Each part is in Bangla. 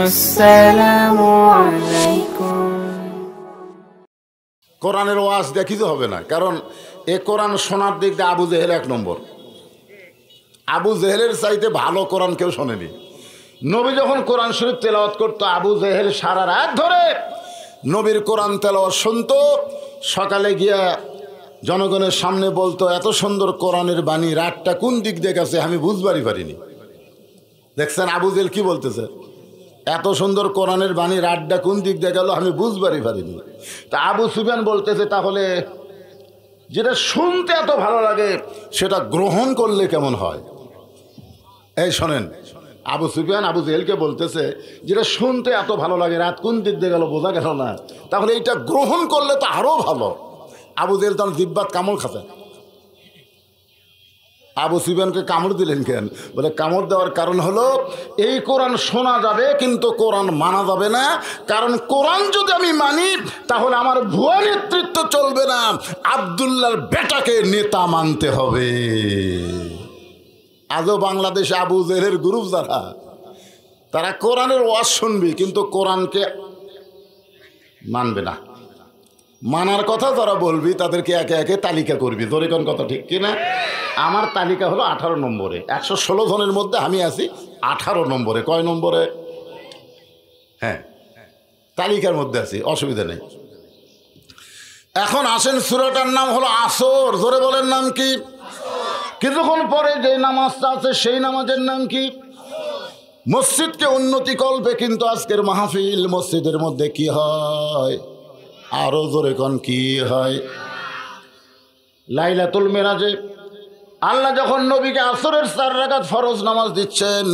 আসসালামু আলাইকুম। কোরআনের ওয়াজ দেখিতে হবে না, কারণ এ কোরআন শোনার দিক দিয়ে আবু জেহেল 1 নম্বর। আবু জেহেলের চাইতে ভালো কোরআন কেউ শোনেনি। নবী যখন কোরআন শরীফ তেলাওয়াত করতো, আবু জেহেল সারা রাত ধরে নবীর কোরআন তেলাওয়াত শুনতো। সকালে গিয়া জনগণের সামনে বলতো, এত সুন্দর কোরআনের বাণী, রাতটা কোন দিক দিয়ে গেছে আমি বুঝবারই পারিনি। দেখছেন আবু জেহেল কি বলতেছে? এত সুন্দর কোরআনের বাণী, রাতটা কোন দিক দিয়ে গেল আমি বুঝবারই পারিনি। তা আবু সুফিয়ান বলতেছে, তাহলে যেটা শুনতে এত ভালো লাগে সেটা গ্রহণ করলে কেমন হয়? এই শোনেন, আবু সুফিয়ান আবু জেহেলকে বলতেছে, যেটা শুনতে এত ভালো লাগে রাত কোন দিক দিয়ে গেল বোঝা গেল না, তাহলে এইটা গ্রহণ করলে তো আরো ভালো। আবু জেহেল তখন জিব্বাত কামড় খাতে। আবু সুফিয়ানকে কামড় দিলেন কেন? বলে কামড় দেওয়ার কারণ হলো, এই কোরআন শোনা যাবে কিন্তু কোরআন মানা যাবে না। কারণ কোরআন যদি আমি মানি তাহলে আমার ভুয়া নেতৃত্ব চলবে না, আব্দুল্লাহর বেটাকে নেতা মানতে হবে। আজও বাংলাদেশে আবু জেহেলের গ্রুপ যারা, তারা কোরআনের ওয়াজ শুনবি কিন্তু কোরআনকে মানবে না। মানার কথা যারা বলবি তাদেরকে একে একে তালিকা করবি। তোর কোন কথা ঠিক কিনা? আমার তালিকা হলো 18 নম্বরে। 116 জনের মধ্যে আমি আছি 18 নম্বরে। কয় নম্বরে? হ্যাঁ, তালিকার মধ্যে আছি, অসুবিধা নেই। এখন আসেন, সূরাটার নাম হলো আসর। জোরে বলেন, নাম কি? কিছুক্ষণ পরে যে নামাজটা আছে সেই নামাজের নাম কি? মসজিদকে উন্নতি করবে, কিন্তু আজকের মাহফিল মসজিদের মধ্যে কি হয়? আরো জোরে কোন কি হয়? লাইলাতুল মেরাজে আল্লাহ যখন নবীকে আসরের 4 রাকাত ফরজ নামাজ দিচ্ছেন,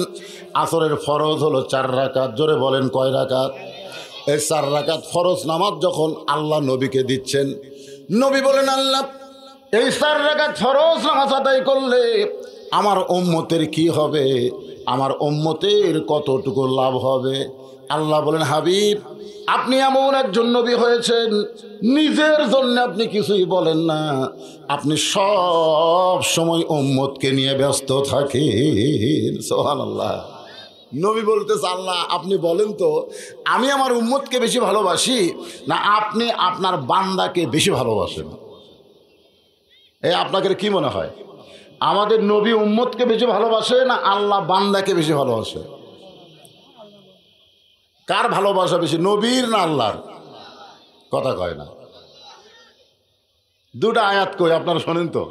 আসরের ফরজ হলো 4 রাকাত। জোরে বলেন, কয় রাকাত? এই 4 রাকাত ফরজ নামাজ যখন আল্লাহ নবীকে দিচ্ছেন, নবী বলেন, আল্লাহ এই 4 রাকাত ফরজ নামাজ আদায় করলে আমার উম্মতের কি হবে? আমার উম্মতের কতটুকু লাভ হবে? আল্লাহ বলেন, হাবিব আপনি এমন একজন নবী হয়েছেন, নিজের জন্য আপনি কিছুই বলেন না, আপনি সব সময় উম্মতকে নিয়ে ব্যস্ত থাকেন। সুবহানাল্লাহ। নবী বলতেছে, আল্লাহ আপনি বলেন তো, আমি আমার উম্মতকে বেশি ভালোবাসি না আপনি আপনার বান্দাকে বেশি ভালোবাসেন? আপনাদের কি মনে হয়, আমাদের নবী উম্মতকে বেশি ভালোবাসে না আল্লাহ বান্দাকে বেশি ভালোবাসে? কার ভালোবাসা বেশি, নবীর না আল্লাহর? কথা কয় না। দুটা আয়াত কই, আপনারা শোনেন তো।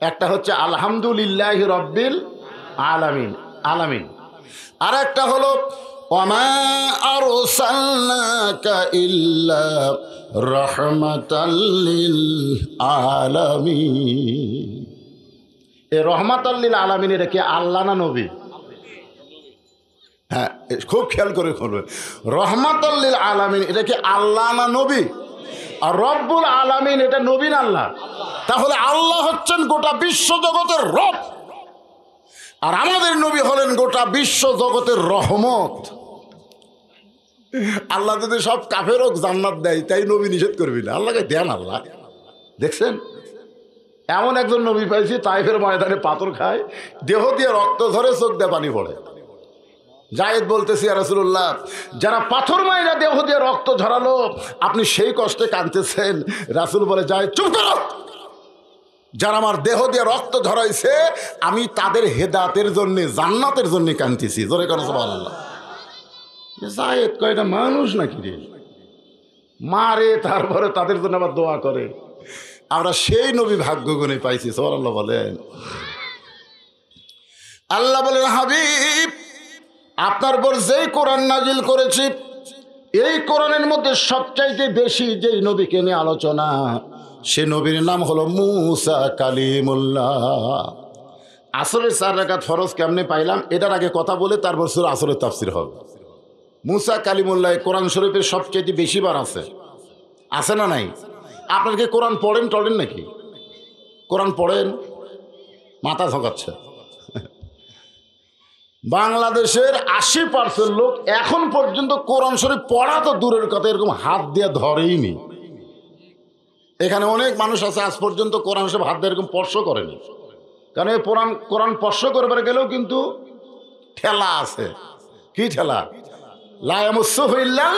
একটা হচ্ছে আলহামদুলিল্লাহি রাব্বিল আলামিন, আলামিন। আর একটা হলো ওয়ামা আরসালনাকা ইল্লা রাহমাতাল লিল আলামিন। এই রহমাতাল লিল আলামিন এটা কি আল্লাহ না নবী? হ্যাঁ, খুব খেয়াল করে করবে। রহমাতাল লিল আলামিন এটা কি আল্লাহ না নবী? আর রব্বুল আলামিন এটা নবী না আল্লাহ? তাহলে আল্লাহ হচ্ছেন গোটা বিশ্ব জগতের রব, আর আমাদের নবী হলেন গোটা বিশ্ব জগতের রহমত। আল্লাহ যদি সব কাফেরও জান্নাত দেয়, তাই নবী নিষেধ করবি না? আল্লাহকে দেন। আল্লাহ দেখছেন, এমন একজন নবী পাইছি তাইফের ময়দানে পাথর খায়, দেহ দিয়ে রক্ত ঝরে, চোখ দিয়ে পানি পড়ে। জায়েদ বলতেছি, ইয়া রাসূলুল্লাহ যারা পাথর মাইরা দেহ দিয়ে রক্ত ঝরালো, আপনি সেই কষ্টে কাঁদতেছেন? রাসূল বলে, জায়েদ চুপ করো, যারা আমার দেহ দিয়ে রক্ত ঝরাইছে আমি তাদের হেদায়েতের জন্য, জান্নাতের জন্য কাঁদতেছি। জোরে করে সুবহানাল্লাহ। জায়েদ কয়, এটা মানুষ নাকি রে, মারে তারপরে তাদের জন্য আবার দোয়া করে? আমরা সেই নবী ভাগ্য গুণে পাইছি। সুবহানাল্লাহ বলেন। আল্লাহ বলেন, হাবিব আপনার উপর যেই কোরআন নাজিল করেছি, এই কোরআনের মধ্যে সবচাইতে বেশি যেই নবীকে নিয়ে আলোচনা, সে নবীর নাম হলো মুসা কালিমুল্লাহ। আসরের 4 রাকাত ফরজ কেমনে পাইলাম, এটার আগে কথা বলে তারপর সূরা আসরের তাফসীর হবে। মুসা কালিমুল্লাহ কোরআন শরীফের সবচাইতে বেশি বার আছে, আছে না নাই? আপনারা কি কোরআন পড়েন টড়েন নাকি? কোরআন পড়েন? মাথা ঝকাচ্ছে। বাংলাদেশের 80% লোক এখন পর্যন্ত কোরআন শরীফ পড়া তো দূরের কথা, এরকম হাত দিয়ে ধরেইনি। এখানে অনেক মানুষ আছে আজ পর্যন্ত কোরআন শরীফ হাত দিয়ে এরকম স্পর্শ করেনি। কারণ এই কোরআন স্পর্শ করবার গেলেও কিন্তু ঠেলা আছে। কি ঠেলা? লা ইয়ামাসসুহু ইল্লাল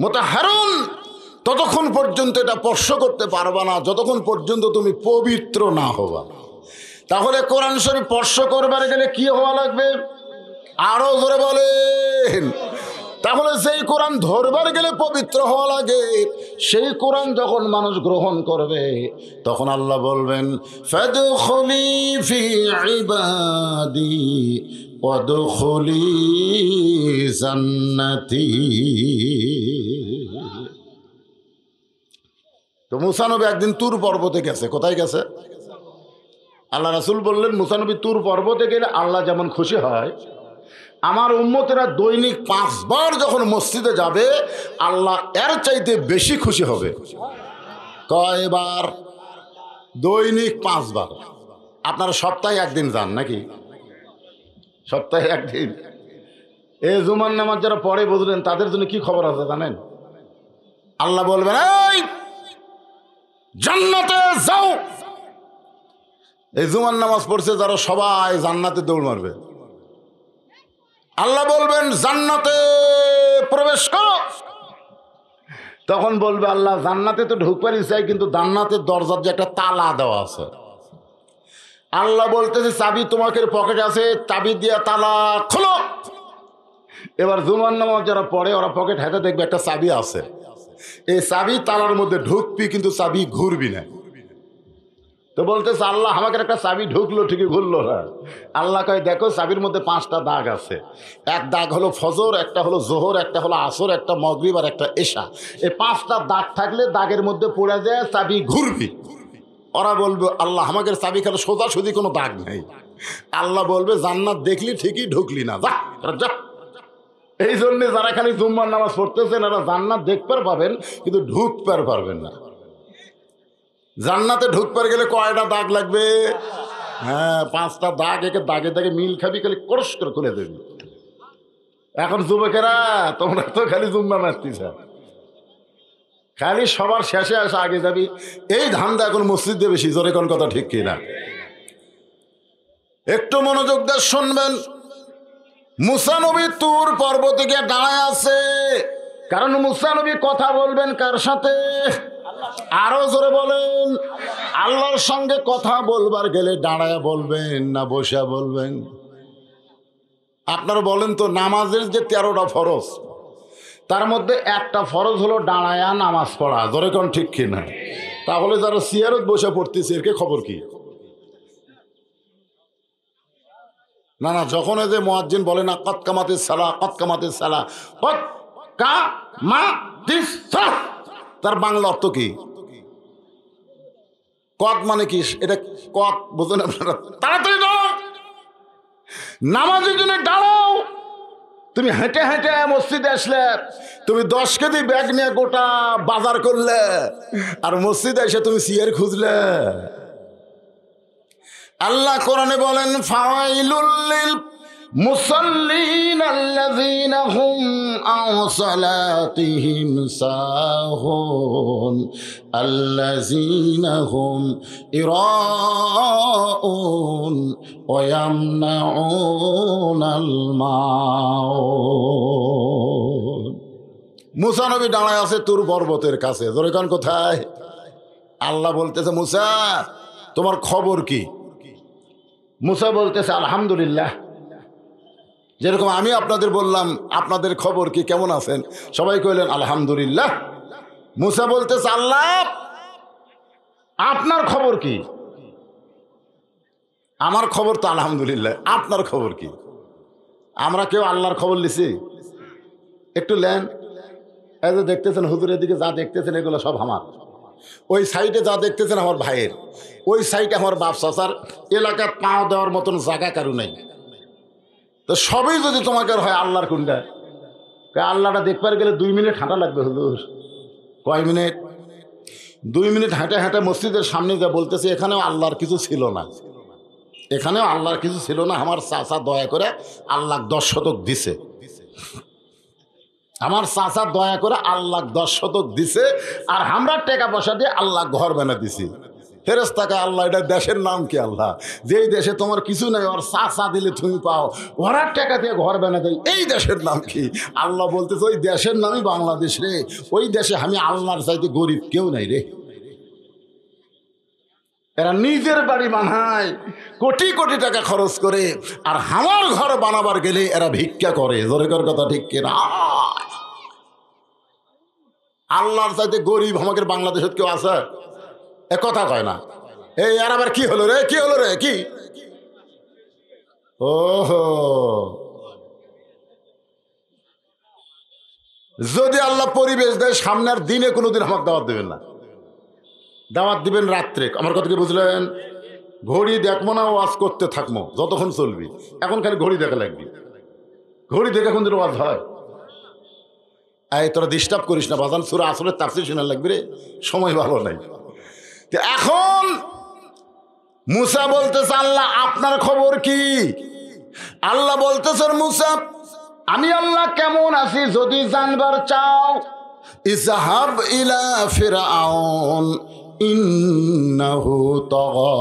মুতাহহারুন, ততক্ষণ পর্যন্ত এটা স্পর্শ করতে পারবা না যতক্ষণ পর্যন্ত তুমি পবিত্র না হবা। তাহলে কোরআন শরীফ স্পর্শ করবার গেলে কি হওয়া লাগবে? আরো জোরে বলেন। তাহলে সেই কোরআন ধরবার গেলে পবিত্র হওয়া লাগে। সেই কোরআন যখন মানুষ গ্রহণ করবে তখন আল্লাহ বলবেন ফাদখুলি ফি ইবাদি ওয়াদখুলি জান্নাতি। তো মুসা নবী একদিন তুর পর্বতে গেছে। কোথায় গেছে? আল্লাহ রাসূল বললেন মুসা নবী তুর পর্বতে গেলে আল্লাহ যেমন খুশি হয়, আমার উম্মতেরা দৈনিক 5 বার যখন মসজিদে যাবে আল্লাহ এর চাইতে বেশি খুশি হবে। কয়বার? দৈনিক 5 বার। আপনারা সপ্তাহে একদিন যান নাকি? সপ্তাহে একদিন। এই জুমার নামাজ যারা পড়ে বুঝলেন তাদের জন্য কি খবর আছে জানেন? আল্লাহ বলবেন এই জান্নাতে যাও। এই জুমার নামাজ পড়ছে যারা সবাই জান্নাতে দৌড় মারবে। আল্লাহ বলবেন জান্নাতে প্রবেশ করো। তখন বলবে আল্লাহ জান্নাতে তো ঢুকবারই চাই, কিন্তু জান্নাতের দরজার যে একটা তালা দেওয়া আছে। আল্লাহ বলতেছে চাবি তোমাকে পকেটে আছে, চাবি দিয়ে তালা খোলো। এবার জুমার নামাজ যারা পড়ে ওরা পকেট হাতে দেখবে একটা চাবি আছে। এই চাবি তালার মধ্যে ঢুকবি কিন্তু চাবি ঘুরবি না। তো বলতেছে আল্লাহ আমাকে একটা চাবি ঢুকলো ঠিকই ঘুরলো না। আল্লাহ কয় দেখো চাবির মধ্যে 5টা দাগ আছে। এক দাগ হলো ফজর, একটা হলো জোহর, একটা হলো আসর, একটা মাগরিব আর একটা এশা। এই 5টা দাগ থাকলে দাগের মধ্যে পড়ে যায় চাবি ঘুরবি। ওরা বলবে আল্লাহ আমাকে চাবি খেলে সোজাসুজি কোনো দাগ নেই। আল্লাহ বলবে জান্নাত দেখলি ঠিকই ঢুকলি না, যা যা। এই জন্যে যারা খালি জুম্মার নামাজ পড়তেছেন এরা জান্নাত দেখতে পাবেন কিন্তু ঢুকতে পারবেন না। জান্নাতে ঢুকবার গেলে কয়টা দাগ লাগবে? হ্যাঁ 5টা দাগ। একে দাগে দাগে মিল খাবি খালি করস করে খুলে দেবি। এখন যুবকেরা তোমরা তো খালি জুম্মা মারতিস, খালি সবার শেষে আসে আগে যাবি, এই ধান্দা এখন মসজিদে বেশি। জোরে কোন কথা ঠিক কিনা? একটু মনোযোগ দিয়ে শুনবেন। মুসা নবী তুর পর্বতে গিয়ে দাঁড়ায় আছে, কারণ মুসা নবী কথা বলবেন কার সাথে? আরো জোরে বলেন। আল্লাহর সঙ্গে কথা বলবার গেলে দাঁড়ায় বলবেন না বসে বলবেন? আপনারা বলেন তো, নামাজের যে 13টা ফরজ তার মধ্যে একটা ফরজ হলো দাঁড়ায়া নামাজ পড়া। জোরে কোন ঠিক কিনা? তাহলে যারা সিয়ারত বসে পড়তেছে এর খবর কি? না না, যখন এই যে মুয়াজ্জিন বলে না কত কামাতিস সালাহ, কত কামাতিস সালাহ, কত কামাতিস সালাহ, তার বাংলা অর্থ কি? কত মানে কি? এটা কত বুঝেন আপনারা? তাড়াতাড়ি দাঁড়াও, নামাজের জন্য দাঁড়াও। তুমি হেঁটে হেঁটে মসজিদে আসলে, তুমি 10 কেজি ব্যাগ নিয়ে গোটা বাজার করলে, আর মসজিদে এসে তুমি সিয়ার খুঁজলে। আল্লাহ কোরআনে বলেন ফাওয়াইলুল লিল মুসাল্লিন আল্লাযীনা হুম আন সালাতিহিম সাহুন আল্লাযীনা হুম ইরাউন ওয়া ইয়ামনাউনাল মাউন। মুসা নবী দাঁড়ায় আছে তুর পর্বতের কাছে। জোরে কোন কোথায়? আল্লাহ বলতেছে মুসা তোমার খবর কি? মুসা বলতেছে আলহামদুলিল্লাহ। যেরকম আমি আপনাদের বললাম আপনাদের খবর কি, কেমন আছেন, সবাই কইলেন আলহামদুলিল্লাহ। মুসা বলতেছে আল্লাহ আপনার খবর কি? আমার খবর তো আলহামদুলিল্লাহ, আপনার খবর কি? আমরা কেউ আল্লাহর খবর লিছি? একটু লেন। এই যে দেখতেছেন হুজুরের দিকে যা দেখতেছেন এগুলো সব আমার। ওই সাইডে যা দেখতেছেন আমার ভাইয়ের, ওই সাইডে আমার বাপ চাচার। এলাকার পাও দেওয়ার মতন জায়গা কারু নেই। তো সবই যদি তোমাকে হয় আল্লাহর কোনটা? আল্লাহটা দেখবার গেলে 2 মিনিট হাঁটা লাগবে হুজুর। কয় মিনিট? 2 মিনিট হাঁটে হাঁটে মসজিদের সামনে যা বলতেছে এখানেও আল্লাহর কিছু ছিল না, এখানেও আল্লাহর কিছু ছিল না। আমার চাচা দয়া করে আল্লাহ 10 শতক দিছে, আমার চাচা দয়া করে আল্লাহ 10 শতক দিছে, আর আমরা টাকা পয়সা দিয়ে আল্লাহ ঘর বানা দিছি। ফেরেশতাকে আল্লাহ এটা দেশের নাম কি আল্লাহ, যেই দেশে তোমার কিছু নাই ওর চা দিলে তুমি পাও, ওরার টাকা দিয়ে ঘর বানা দেয়, এই দেশের নাম কি? আল্লাহ বলতেছে ওই দেশের নামই বাংলাদেশ রে। ওই দেশে আমি আল্লাহর চাইতে গরিব কেউ নাই রে। এরা নিজের বাড়ি বানায় কোটি কোটি টাকা খরচ করে, আর আমার ঘর বানাবার গেলে এরা ভিক্ষা করে। জোরেকর কথা ঠিক কিনা? আল্লাহর চাইতে গরিব আমাদের বাংলাদেশে কেউ আছে? এ কথা কয় না। এই আর আবার কি হলো রে, কি হলো রে, কি? ওহো, যদি আল্লাহ পরিবেশ দেয় সামনের দিনে কোনোদিন আমাকে দাওয়াত দেবেন না, দাওয়াত দিবেন রাত্রে। আমার কথা কি বুঝলেন? ঘড়ি দেখবো না, ওয়াজ করতে থাকবো যতক্ষণ চলবি। এখন খালি ঘড়ি দেখা লাগবি, ঘড়ি দেখে কোন দিন ওয়াজ হয়? এই তোরা ডিস্টার্ব করিস না বাজান, সূরা আসরের তাফসীর শোনা লাগবে রে, সময় ভালো নাই। এখন মুসা বলতেছে আল্লাহ আপনার খবর কি? আল্লাহ বলতেছে মুসা আমি আল্লাহ কেমন আছি যদি জানবার চাও, ইযহাব ইলা ফিরআউন ইন্নাহু তাগা।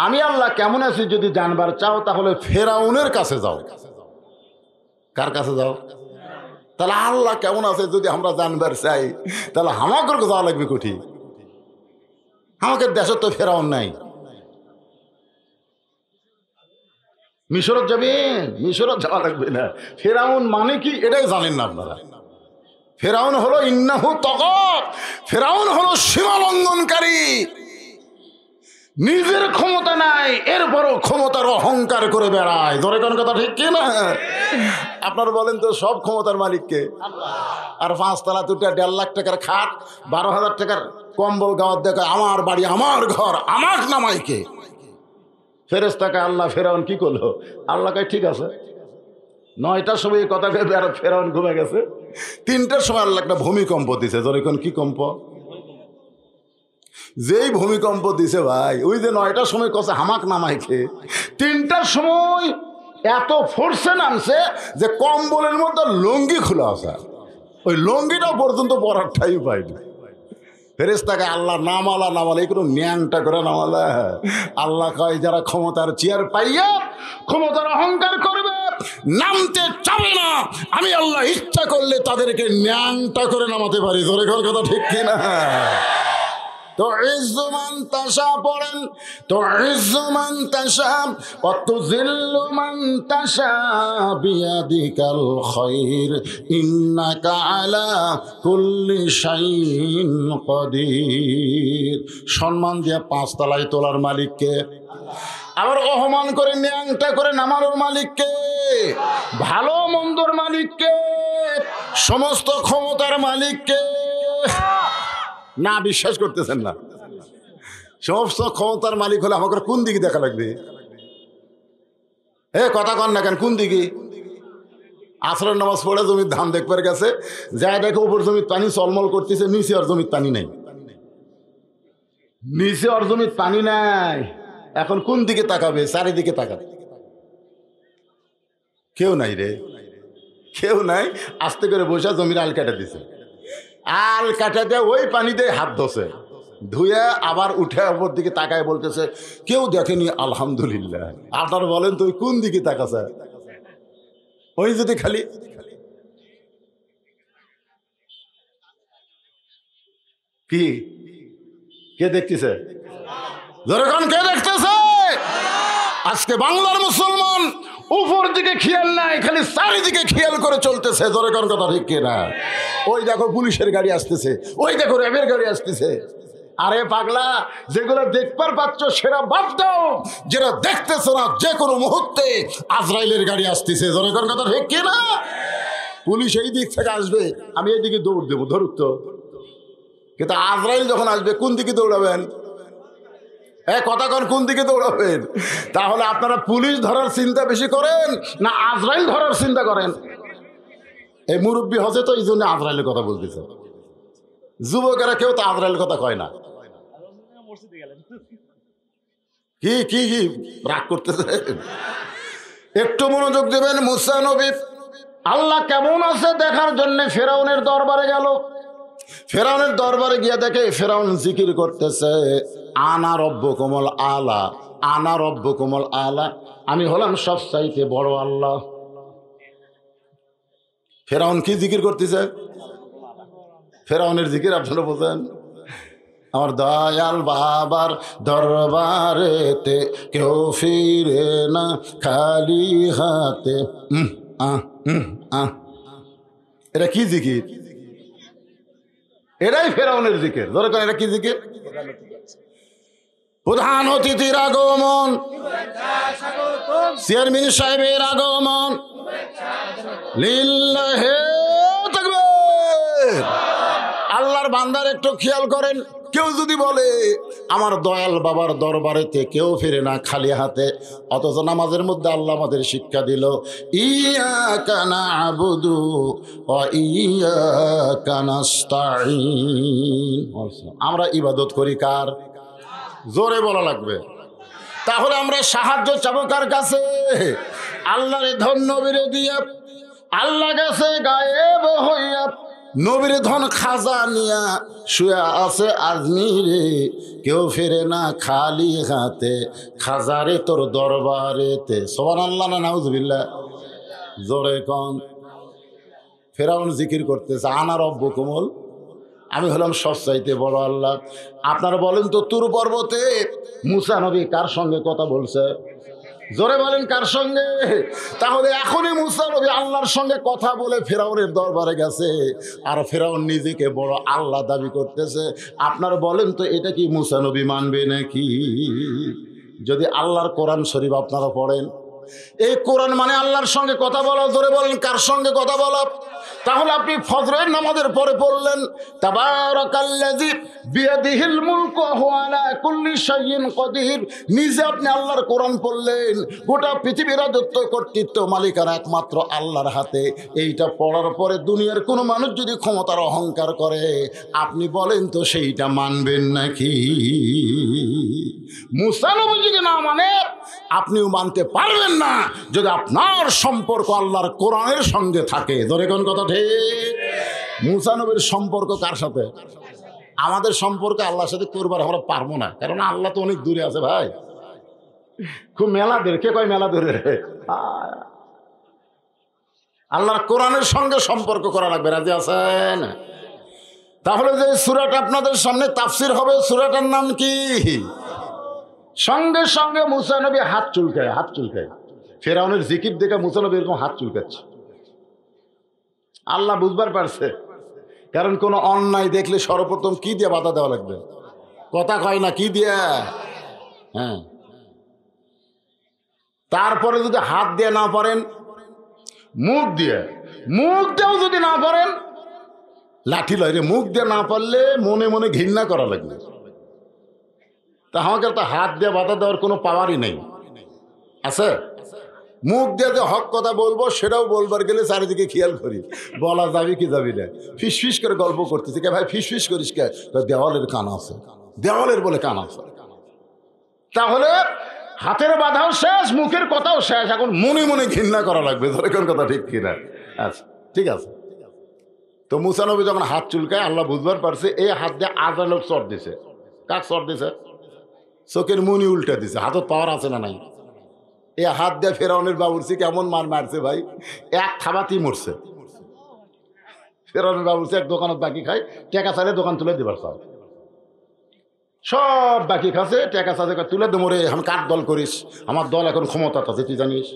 আমি আল্লাহ কেমন আছি যদি জানবার চাও তাহলে ফেরাউনের কাছে যাও। কার কাছে যাও? তাহলে আল্লাহ কেমন আছে যদি আমরা জানবার চাই তাহলে আমাকে যাওয়া লাগবে কোঠি? আমাদের দেশে তো ফেরাউন নাই। মিশরত যাবেন? মিশরত যাওয়া লাগবে না। ফেরাউন মানে কি এটাই জানেন না আপনারা। ফেরাউন হলো ইন্নাহু তাগা, ফেরাউন হলো সীমা লঙ্ঘনকারী। নিজের ক্ষমতা নাই এরপরও ক্ষমতার অহংকার করে বেড়ায়। ধরে কোন কথা ঠিক কি না? আপনারা বলেন তো সব ক্ষমতার মালিককে? আর 5 তলা 2.5 লাখ টাকার খাট, 12,000 টাকার কম্বল গাওয়ার দেখে আমার বাড়ি আমার ঘর আমার নামাইকে। ফেরেশতাকে আল্লাহ ফেরাউন কি করলো? আল্লাহ কয় ঠিক আছে। 9টার সময় এই কথা ভেবে আর ফেরাউন ঘুমে গেছে। 3টার সময় আল্লাহ একটা ভূমিকম্প দিছে। ধরে কোন কি কম্প? যেই ভূমিকম্প দিছে ভাই, ওই যে 9টার সময় কছে হামাক নামাইকে, 3টার সময় এত ফোর্সে নামছে যে কম্বলের মধ্যে লঙ্গি খোলা আছে, ওই লঙ্গিটা পর্যন্ত পরার ঠাই পাইনি। ফেরেশতাকে আল্লাহ নামালা এই কোনো ন্যাংটা করে নামালা। আল্লাহ কয় যারা ক্ষমতার চেয়ার পাইয়া ক্ষমতার অহংকার করবে নামতে চাবে না, আমি আল্লাহ ইচ্ছা করলে তাদেরকে ন্যাংটা করে নামাতে পারি। ধরে কথা ঠিক কিনা? তো ইজ্জুমান তাশা পড়েন, তো ইজ্জুমান তাশা ওয়াতুযিল্লু মান তাশা বিয়াদিকাল খায়র ইন্নাকা আলা কুল্লি শাইইন কাদির। সম্মান দিয়ে 5 তলায় তোলার মালিককে, আবার অপমান করে ন্যাংটা করে নামানোর মালিককে, ভালো মন্দর মালিককে, সমস্ত ক্ষমতার মালিককে। না বিশ্বাস করতেছেন না? সমস্ত ক্ষমতার মালিক হলে আমাকে কোন দিকে দেখা লাগবে? কথা কন না কেন? কোন দিকে? আসরের নামাজ পড়ে জমির ধান দেখবার গেছে, যা দেখে উপর জমির পানি চলমল করতেছে, নিচে আর জমির পানি নাই, নিচে আর জমির পানি নাই। এখন কোন দিকে তাকাবে? চারিদিকে তাকাবে, কেউ নাই রে, কেউ নাই। আস্তে করে বসে জমির আল কাটা দিছে, আল কাটা দিয়ে ওই পানিতে হাত ধোছে, ধুয়ে আবার উঠে ওপর দিকে তাকায় বলতেছে কেউ দেখেনি আলহামদুলিল্লাহ। আপনারা বলেন তো ওই কোন দিকে তাকাছে? ওই যদি খালি কি কে দেখতেছে? যখন কে দেখতেছে? আজকে বাংলার মুসলমান উপর দিকে খেয়াল নাই, খালি চারিদিকে খেয়াল করে চলতেছে। ধরে কোন কথা ঠিক কিনা? ওই দেখো পুলিশের গাড়ি আসতেছে, ওই দেখো র্যাবের গাড়ি আসতেছে। আরে পাগলা, যেগুলো দেখবার পাচ্ছ সেটা বাদ দাও, যেটা দেখতেছ না যে কোনো মুহূর্তে আজরাইলের গাড়ি আসতেছে। ধরে কোন কথা ঠিক কিনা? পুলিশ এই দিক থেকে আসবে, আমি এইদিকে দৌড় দেবো, ধরুক তো। কিন্তু আজরাইল যখন আসবে কোন দিকে দৌড়াবেন? কথা কোন দিকে দৌড়াবেন? তাহলে আপনারা পুলিশ ধরার চিন্তা বেশি করেন না আজরাইল ধরার চিন্তা করেন? এই মুরব্বী হচ্ছে তো এই জন্য আজরাইলের কথা বলতেছে। যুবকেরা কেউ তো আজরাইলের কথা কয় না। কি কি কি রাগ করতেছে? একটু মনোযোগ দেবেন। মুসা নবী আল্লাহ কেমন আছে দেখার জন্য ফেরাউনের দরবারে গেল। ফেরাউনের দরবারে গিয়ে দেখে ফেরাউন জিকির করতেছে, আনা রব্বুকুমুল আলা, আনা রব্বুকুমুল আলা, আমি হলাম সবচাইতে বড় আল্লাহ। ফেরাউন কি জিকির করতেছে? ফেরাউনের জিকির আপনারা বোঝেন? আমার দয়াল বাবার দরবারেতে কেউ ফিরে না খালি হাতে। এটা কি জিকির? এটাই ফেরাউনের জিকির। ধরে কেন এটা কি জিকির? প্রধান অতিথির আগমন, চেয়ারম্যান সাহেবের আগমন, লিল্লাহে তাকবীর। আল্লাহর বান্দার একটু খেয়াল করেন, কেউ যদি বলে আমার দয়াল বাবার দরবারেতে কেউ ফিরে না খালি হাতে, অথচ নামাজের মধ্যে আল্লাহ আমাদের শিক্ষা দিল ইয়াকা না'বুদু ওয়া ইয়াকা নাস্তাঈন, আমরা ইবাদত করি কার? জোরে বলা লাগবে। তাহলে আমরা সাহায্য চাবো কার কাছে? আল্লাহর ধন নবীরে দিয়া, আল্লাহ গেছে গায়েব হইয়া, নবীর ধন খাজা নিয়া শুয়া আছে আজমিরে, কেউ ফেরে না খালি হাতে, খাজারে তোর দরবারেতে। সুবহানাল্লাহ না নাউজুবিল্লাহ? জোরে কন। ফেরাউন জিকির করতেছে আনা রব্বুকুমুল, আমি হলাম সবচাইতে বড় আল্লাহ। আপনারা বলেন তো, তুর পর্বতে মুসা নবী কার সঙ্গে কথা বলছে? জোরে বলেন কার সঙ্গে? তাহলে এখনই মুসা নবী আল্লাহর সঙ্গে কথা বলে ফেরাউনের দরবারে গেছে, আর ফেরাউন নিজেকে বড় আল্লাহ দাবি করতেছে। আপনারা বলেন তো, এটা কি মুসা নবী মানবে নাকি? যদি আল্লাহর কোরআন শরীফ আপনারা পড়েন, এই কোরআন মানে আল্লাহর সঙ্গে কথা বলা। জোরে বলেন কার সঙ্গে কথা বলা? তাহলে আপনি ফজরের নামাজের পরে পড়লেন তাবারাকাল্লাযী বিয়াদিহিল মুলকু ওয়া হুয়া আলা কুল্লি শাইইন কদির, নিজে আপনি আল্লাহর কোরআন পড়লেন, গোটা পৃথিবীর রাজত্ব কর্তৃত্ব মালিকানা একমাত্র আল্লাহর হাতে। এইটা পড়ার পরে দুনিয়ার কোনো মানুষ যদি ক্ষমতার অহংকার করে, আপনি বলেন তো সেইটা মানবেন নাকি? মুসা নবী যদি না মানে, আপনিও মানতে পারবেন না যদি আপনার সম্পর্ক আল্লাহর কোরআনের সঙ্গে থাকে। ধরে কোন কথা ঠিক? মুসা নবীর সম্পর্ক কার সাথে? আমাদের সম্পর্ক আল্লাহর সাথে করবার আমরা পারবো না, কারণ আল্লাহ তো অনেক দূরে আছে ভাই। খুব মেলা দূরে। কে কয় মেলা দূরে? আল্লাহর কোরআনের সঙ্গে সম্পর্ক করা লাগবে। রাজি আছেন? তাহলে যে সূরাটা আপনাদের সামনে তাফসির হবে, সূরাটার নাম কি? সঙ্গে সঙ্গে মুসা নবী হাত চুলকায়, হাত চুলকায়। ফেরাউনের জিকির দেখে মুসা নবী এরকম হাত চুলকাচ্ছে। আল্লাহ বুঝবার পারছে, কারণ কোন অন্যায় দেখলে সর্বপ্রথম কি দিয়ে বাধা দেওয়া লাগবে? কথা কয় না, কি দিয়া? হ্যাঁ। তারপরে যদি হাত দিয়ে না পারেন, মুখ দিয়ে, মুখ দিয়েও যদি না পারেন, লাঠি লয় রে। মুখ দিয়ে না পারলে মনে মনে ঘৃণা করা লাগবে। তা আমাকে তো হাত দিয়ে বাধা দেওয়ার কোনো পাওয়ারই নেই, আছে? মুখ দিয়ে যে হক কথা বলবো, সেটাও বলবার গেলে চারিদিকে খেয়াল করি, বলা যাবে কি যাবি না। ফিস ফিস করে গল্প করতেছি, কে ভাই ফিস ফিস করিস কে? দেওয়ালের কান আছে, দেওয়ালের বলে কান আছে। তাহলে হাতের বাধাও শেষ, মুখের কথাও শেষ, এখন মনে মনে ঘৃণা করা লাগবে। ধরে কোন কথা ঠিক কিনা? আচ্ছা, ঠিক আছে। তো মুসা নবী যখন হাত চুলকায়, আল্লাহ বুঝবার পারছে এই হাত দিয়ে আজান লোক চট দিছে। কাক চট দিছে? চোখের মুনি উল্টা দিছে। হাতত পাওয়ার আছে না নাই? এই হাত দিয়ে ফেরাউনের বাবুর্চি কেমন মার মারছে ভাই, এক থাবাতেই মরছে। ফেরাউনের বাবুর্চি এক দোকানত বাকি খায়, টাকা চাইলে দোকান তুলে দিবার চাও, সব বাকি খাচ্ছে, টাকা চাইলে তুলে দে মরে, আমি কার দল করিস? আমার দল এখন ক্ষমতা আছে, তুই জানিস?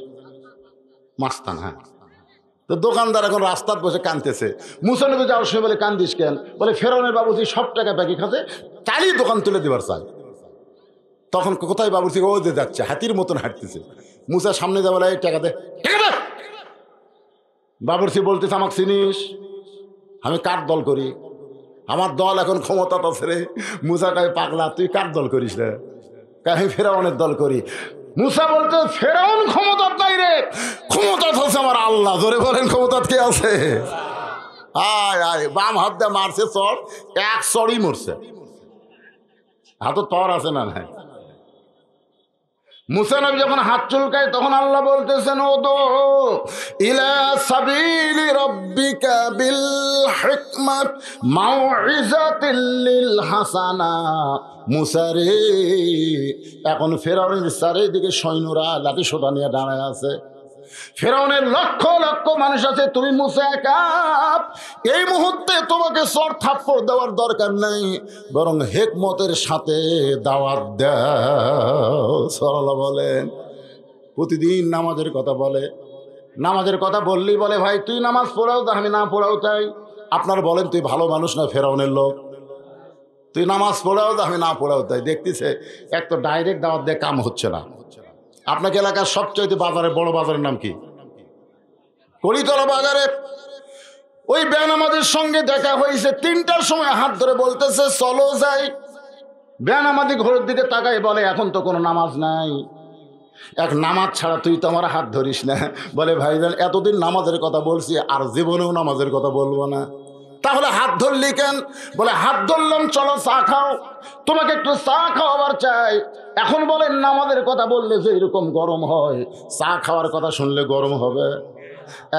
মাস্তান। হ্যাঁ। তো দোকানদার এখন রাস্তার বসে কানতেছে। মুসা নবী যাওয়ার সময় বলে, কান্দিস কেন? বলে ফেরাউনের বাবুর্চি সব টাকা বাকি খাচ্ছে, চালিয়ে দোকান তুলে দিবার চায়। তখন কোথায় বাবুর্চি? ও যে যাচ্ছে, হাতির মতন হাঁটতেছে। মুসা সামনে যা বলে, এই টাকা দে, টাকা দে। বাবুর্চি বলতেছে, আমাকে চিনিস? আমি কার দল করি? আমার দল এখন ক্ষমতা আছে রে। মুসা কয়, পাগলা, তুই কার দল করিস রে? আমি ফেরাউনের দল করি। মুসা বলতে, ফেরাউন ক্ষমতা নাই রে, ক্ষমতা আছে আমার আল্লাহ। ধরে বলেন ক্ষমতা কে আছে? আয় আয়, বাম হাত দিয়ে মারছে চর, এক চরই মরছে। হাতত পাওয়ার আছে না নাই? মুসা নবী যখন হাত চুলকায় তখন আল্লাহ বলতেছেন উদু ইলা সাবিলি রাব্বিকা বিল হিকমাত মাউইজাতিল লিল হাসানা। মুসা রে, এখন ফেরাউনের চারিদিকে সৈন্যরা লাঠি সোটা নিয়ে দাঁড়ায় আছে, ফেরাউনের লক্ষ লক্ষ মানুষ আছে, তুমি মুসা একা। এই মুহূর্তে তোমাকে চর থাপ্পড় দেওয়ার দরকার নাই, বরং হিকমতের সাথে দাওয়াত দাও। সাল্লাল্লাহু বলেন প্রতিদিন নামাজের কথা বলে, নামাজের কথা বললেই বলে ভাই তুই নামাজ পড়াও তা আমি না পড়াও তাই। আপনার বলেন তুই ভালো মানুষ না ফেরাউনের লোক? তুই নামাজ পড়াও তা আমি না পড়াও তাই। দেখতেছে এক তো ডাইরেক্ট দাওয়াত দিয়ে কাম হচ্ছে না। আপনাকে এলাকার সবচাইতে বাজারে বড় বাজারের নাম কি? কলিতলা বাজারে ওই বেনামাজের সঙ্গে দেখা হয়েছে। 3টার সময় হাত ধরে বলতেছে চলো যাই। বেনামাজি ঘরের দিকে তাকাই বলে এখন তো কোনো নামাজ নাই, এক নামাজ ছাড়া তুই তো আমার হাত ধরিস না। বলে ভাইজান এতদিন নামাজের কথা বলছি আর জীবনেও নামাজের কথা বলবো না। তাহলে হাত ধরলি কেন? বলে হাত ধরলাম চলো চা খাও, তোমাকে একটু চা খাওয়াবার চাই। এখন বলেন নামাজের কথা বললে যে এরকম গরম হয়, চা খাওয়ার কথা শুনলে গরম হবে।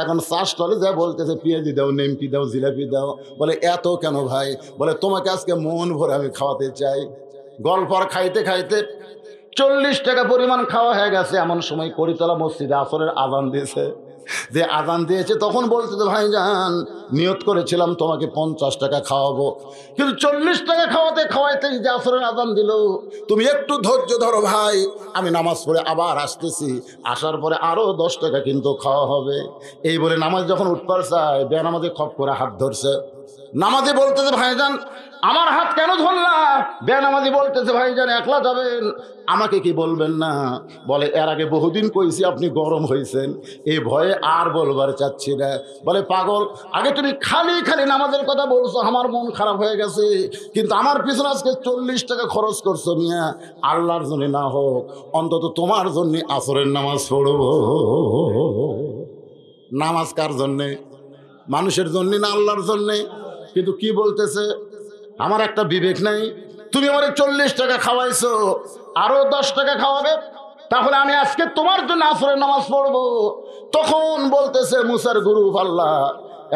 এখন চা স্টলে যা বলতেছে পেঁয়াজি দাও, নেমকি দাও, জিলাপি দাও। বলে এত কেন ভাই? বলে তোমাকে আজকে মন ভরে আমি খাওয়াতে চাই। গল্প আর খাইতে খাইতে 40 টাকা পরিমাণ খাওয়া হয়ে গেছে। এমন সময় করিতলা মসজিদে আসরের আজান দিয়েছে। যে আজান দিয়েছে তখন বলতে তো ভাইজান নিয়ত করেছিলাম তোমাকে 50 টাকা খাওয়াবো, কিন্তু 40 টাকা খাওয়াতে খাওয়াইতে যে আসরের আজান দিল। তুমি একটু ধৈর্য ধরো ভাই, আমি নামাজ পড়ে আবার আসতেছি, আসার পরে আরো 10 টাকা কিন্তু খাওয়া হবে। এই বলে নামাজ যখন উঠবার চায় বেনামাজে খপ করে হাত ধরছে। নামাজি বলতেছে ভাইজান আমার হাত কেন ধরলা? বেনামাজি বলতেছে ভাইজান একলা যাবেন, আমাকে কি বলবেন না? বলে এর আগে বহুদিন কইছি আপনি গরম হয়েছেন, এই ভয়ে আর বলবার চাচ্ছি না। বলে পাগল, আগে তুমি খালি খালি নামাজের কথা বলছো, আমার মন খারাপ হয়ে গেছে, কিন্তু আমার পিছনে আজকে 40 টাকা খরচ করছো মিয়া। আল্লাহর জন্য না হোক অন্তত তোমার জন্য আসরের নামাজ পড়ব। নামাজ কার জন্যে? মানুষের জন্য না আল্লাহর জন্যে? কিন্তু কি বলতেছে, আমার একটা বিবেক নাই, তুমি আমার 40 টাকা খাওয়াইছো, আরো 10 টাকা খাওয়াবে, তাহলে আমি আজকে তোমার জন্য আসরের নামাজ পড়বো। তখন বলতেছে মুসার গুরু আল্লাহ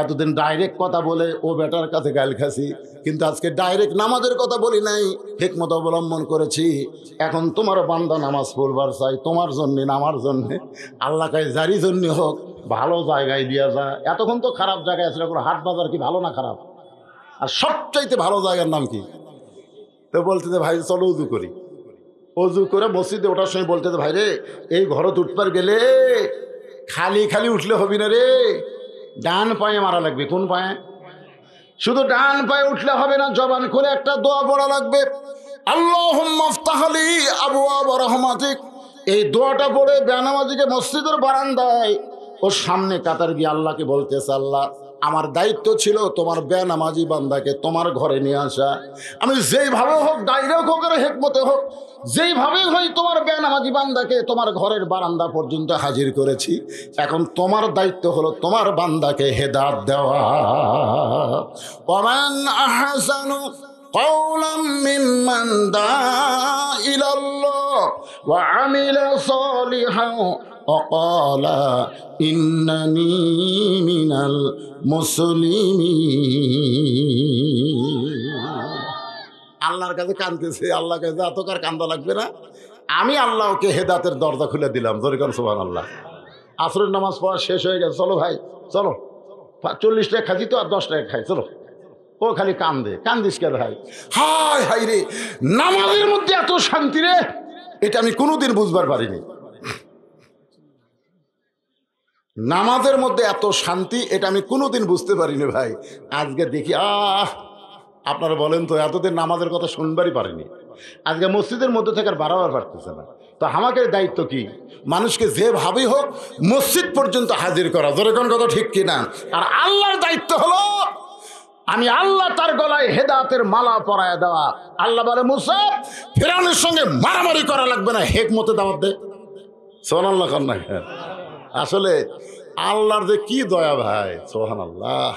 এতদিন ডাইরেক্ট কথা বলে ও বেটার কাছে গাল খাসি, কিন্তু আজকে ডাইরেক্ট নামাজের কথা বলি নাই, হিকমত অবলম্বন করেছি। এখন তোমার বান্দা নামাজ পড়বার চাই, তোমার জন্য না আমার জন্য। আল্লাহ কাছে যারই জন্য হোক ভালো জায়গায় দিয়া যা। এতক্ষণ তো খারাপ জায়গায় আছে, হাট বাজার কি ভালো না খারাপ? আর সবচাইতে ভালো জায়গার নাম কি? তো বলতেছে ভাই চলো উজু করি। অজু করে মসজিদে ওঠার সময় বলতেছে ভাই রে এই ঘরত উঠবার গেলে খালি খালি উঠলে হবি না রে, ডান পায়ে মারা লাগবে। কোন পায়ে? শুধু ডান পায়ে উঠলে হবে না, জবান করে একটা দোয়া পড়া লাগবে, আল্লাহুম্মা ইফতাহ লি আবওয়াব রাহমাতিক। এই দোয়াটা পড়ে বেনামাজিকে মসজিদের বারান্দায় ওর সামনে কাতার গিয়ে আল্লাহকে বলতেছে আল্লাহ আমার দায়িত্ব ছিল তোমার বেনামাজি বান্দাকে তোমার ঘরে নিয়ে আসা। আমি যেইভাবে হোক, ডাইরেক্ট হোক আর হিকমতে হোক, যেইভাবে হয় তোমার বেনামাজি বান্দাকে তোমার ঘরের বারান্দা পর্যন্ত হাজির করেছি। এখন তোমার দায়িত্ব হলো তোমার বান্দাকে হেদায়েত দেওয়া। ওয়ামান আহসানু قولا ممن دعا إلى الله وعمل صالحا وقال إنني من المسلمين। আল্লাহর কাছে কাঁদতেছে, আল্লাহর কাছে এতকার কান্দা লাগবে না, আমি আল্লাহকে হেদায়েতের দরজা খুলে দিলাম। জোরে করে সুবহানাল্লাহ। আসরের নামাজ পড়া শেষ হয়ে গেছে, চলো ভাই চলো, 40 টাকা খাচ্ছি তো আর 10 টাকা খাই, চলো। ও খালি কান্দে, কান্দিস কে ভাই? হায় হায় রে, নামাজের মধ্যে এত শান্তি রে, এটা আমি কোনোদিন বুঝবার পারিনি। নামাজের মধ্যে এত শান্তি এটা আমি কোনোদিন বুঝতে পারিনি ভাই। আজকে দেখি আপনারা বলেন তো এতদিন নামাজের কথা শুনবারই পারিনি, আজকে মসজিদের মধ্যে থেকে আর বাড়াবার পারতেছে না। তো আমাকে দায়িত্ব কি? মানুষকে যেভাবেই হোক মসজিদ পর্যন্ত হাজির করা। যেরকম কথা ঠিক কিনা? আর আল্লাহর দায়িত্ব হলো আমি আল্লাহ তার গলায় হেদায়েতের মালা পরায় দেওয়া। আল্লাহ বলে মুসা ফিরআউনের সঙ্গে মারামারি করা লাগবে না, হিকমতে দাওয়াত দে। সুবহানাল্লাহ। আসলে আল্লাহর যে কি দয়া ভাই, সুবহানাল্লাহ।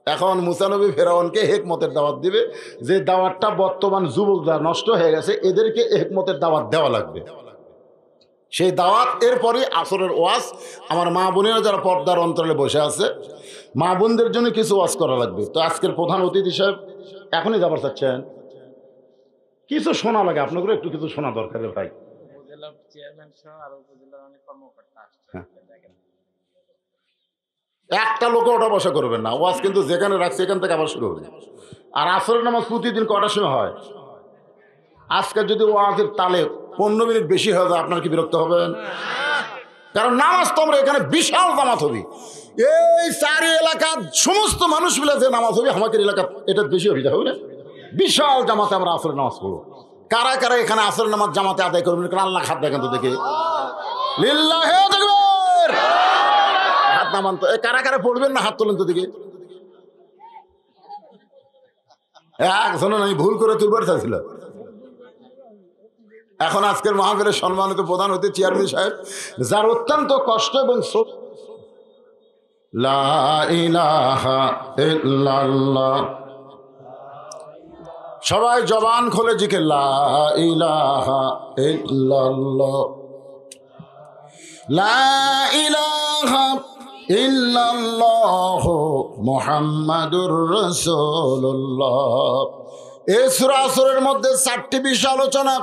এখন মুসা নবী ফিরআউনকে হিকমতের দাওয়াত দিবে, যে দাওয়াতটা বর্তমান যুবকরা নষ্ট হয়ে গেছে, এদেরকে হিকমতের দাওয়াত দেওয়া লাগবে। সেই দাওয়াত। এরপরই আসরের ওয়াজ। আমার মা বোনেরা যারা পর্দার অন্তরালে বসে আছে, মা বোনদের জন্য কিছু ওয়াজ করা লাগবে। তো আজকের প্রধান অতিথি সাহেব এখনই যাবার চাচ্ছেন, কিছু শোনা লাগে, আপনাদেরও একটু কিছু শোনা দরকার রে ভাই। উপজেলা চেয়ারম্যান সহ আর উপজেলার অনেক কর্মকর্তা আসছে। হ্যাঁ। একটা লোকে ওটা বসা করবেন না, ওয়াজ কিন্তু যেখানে রাখছে এখান থেকে আবার শুরু হবে। আর আসরের নামাজ প্রতিদিন কটার সময় হয়? আজকে যদি ওয়াজের তালে 15 মিনিট বেশি হয়ে যায়, আপনার কি বিরক্ত হবেন? কারণ নামাজ তো আমরা এখানে বিশাল জামাত হবি, এই চারি এলাকার সমস্ত মানুষ মিলে যে নামাজ হবে আমাদের এলাকা, এটা বেশি হবে না? বিশাল জামাতে আমরা আসরের নামাজ পড়বো। কারা কারা এখানে আসরের নামাজ জামাতে আদায় করবেন? আল্লাহ হাত দেখেন তো দেখে, লিল্লাহে তাকবীর। হাত নামান তো। কারা কারা পড়বেন না হাত তোলেন তো দেখে। একজন আমি ভুল করে তুলবার চাইছিল। এখন আজকের মাহফিলের সম্মানিত প্রধান অতিথি চেয়ারম্যান সাহেব, যার অত্যন্ত কষ্ট এবং লা ইলাহা ইল্লাল্লাহ, সবাই জবান খুলে জিকে লা ইলাহা ইল্লাল্লাহ, লা ইলাহা ইল্লাল্লাহ মুহাম্মাদুর রাসূলুল্লাহ। এই সূরা আসরের মধ্যে 4টি বিষয় আলোচনা।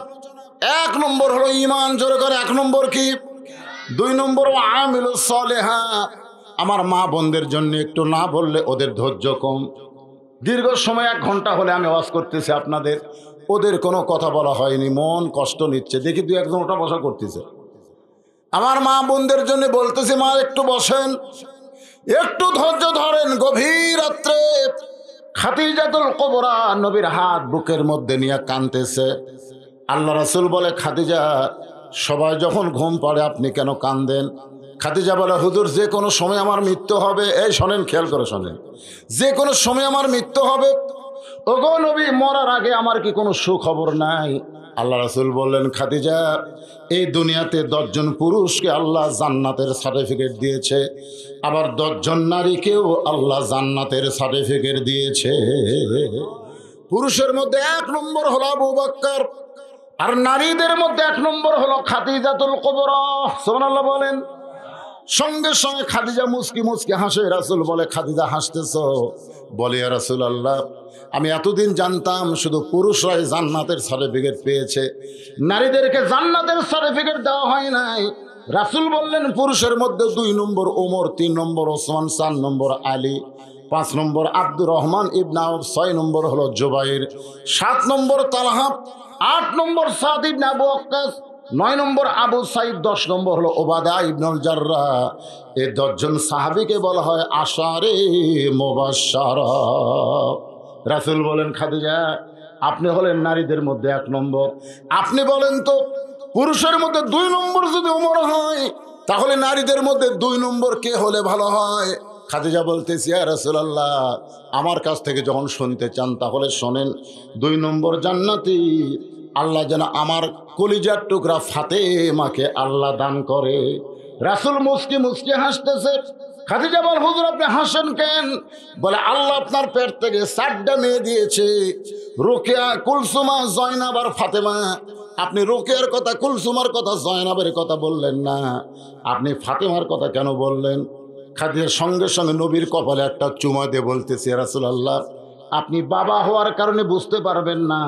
1 নম্বর হলো ঈমান, জোরে করে 1 নম্বর কি? 2 নম্বর আমিলুস সালেহা, আমার মা বোনদের জন্য একটু না বললে ওদের ধৈর্য কম। দীর্ঘ সময় 1 ঘন্টা হলে আমি ওয়াজ করতেছি আপনাদের, ওদের কোনো কথা বলা হয়নি, মন কষ্ট নিচ্ছে। দেখি 2-1 জন ওটা বসা করতেছে। আমার মা বোনদের জন্য বলতেছি, মা একটু বসেন, একটু ধৈর্য ধরেন। গভীর রাত্রে খাদিজাতুল কুবরা নবীর হাত বুকের মধ্যে নিয়ে কাঁদতেছে। আল্লাহ রাসূল বলে, খাদিজা, সবাই যখন ঘুম পড়ে আপনি কেন কাঁদেন? খাদিজা বলে, হুজুর, যে কোনো সময় আমার মৃত্যু হবে। এই শোনেন, খেয়াল করে শোনেন, যে কোনো সময় আমার মৃত্যু হবে। ওগো নবী, মরার আগে আমার কি কোনো সুখবর নাই? আল্লাহ রাসূল বললেন, খাদিজা, এই দুনিয়াতে 10 জন পুরুষকে আল্লাহ জান্নাতের সার্টিফিকেট দিয়েছে, আবার 10 জন নারীকেও আল্লাহ জান্নাতের সার্টিফিকেট দিয়েছে। পুরুষের মধ্যে 1 নম্বর হলো আবু বকর, আর নারীদের মধ্যে 1 নম্বর হলো খাদিজাতুল কুবরা। সুবহানাল্লাহ বলেন। সঙ্গে সঙ্গে খাদিজা মুস্কি মুস্কি হাসে। রাসূল বলে, খাদিজা হাসতেছো? বলে, ইয়া রাসূলুল্লাহ, আমি এতদিন জানতাম শুধু পুরুষরাই জান্নাতের সার্টিফিকেট পেয়েছে, নারীদেরকে জান্নাতের সার্টিফিকেট দেওয়া হয় নাই। রাসূল বললেন, পুরুষের মধ্যে 2 নম্বর ওমর, 3 নম্বর ওসমান, 4 নম্বর আলী, 5 নম্বর আব্দুর রহমান ইবনে আউফ, 6 নম্বর হলো জুবাইর, 7 নম্বর তালহা, 8 নম্বর সাদ ইবনে আবু ওয়াক্কাস, 9 নম্বর আবু সাইদ, 10 নম্বর হলো ওবাদা ইবনুল জাররাহ। এই 10 জন সাহাবীকে বলা হয় আশারে মুবাশশারা। রাসূল বলেন, খাদিজা, আপনি হলেন নারীদের মধ্যে 1 নম্বর। আপনি বলেন তো, পুরুষের মধ্যে 2 নম্বর যদি ওমর হয়, তাহলে নারীদের মধ্যে 2 নম্বর কে হলে ভালো হয়? খাদিজা বলতেছি, ইয়া রাসূলুল্লাহ, আমার কাছ থেকে যখন শুনতে চান তাহলে শোনেন, 2 নম্বর জান্নাতি আল্লাহ যেন আমার কলিজার টুকরা ফাতেমাকে আল্লাহ দান করে। রাসূল মুস্কি মুস্কি হাসতেছে। খাদিজা বল, হুজুর আপনি হাসেন কেন? বলে, আল্লাহ আপনার পেট থেকে 4টা মেয়ে দিয়েছে, রুকিয়া, কুলসুমা, জয়নাব আর ফাতেমা। আপনি রুকিয়ার কথা, কুলসুমার কথা, জয়নাবের কথা বললেন না, আপনি ফাতেমার কথা কেন বললেন? খাদিজার সঙ্গে সঙ্গে নবীর কপালে একটা চুমা দিয়ে বলতেছে, ইয়া রাসূলুল্লাহ, আপনি বাবা হওয়ার কারণে বুঝতে পারবেন না,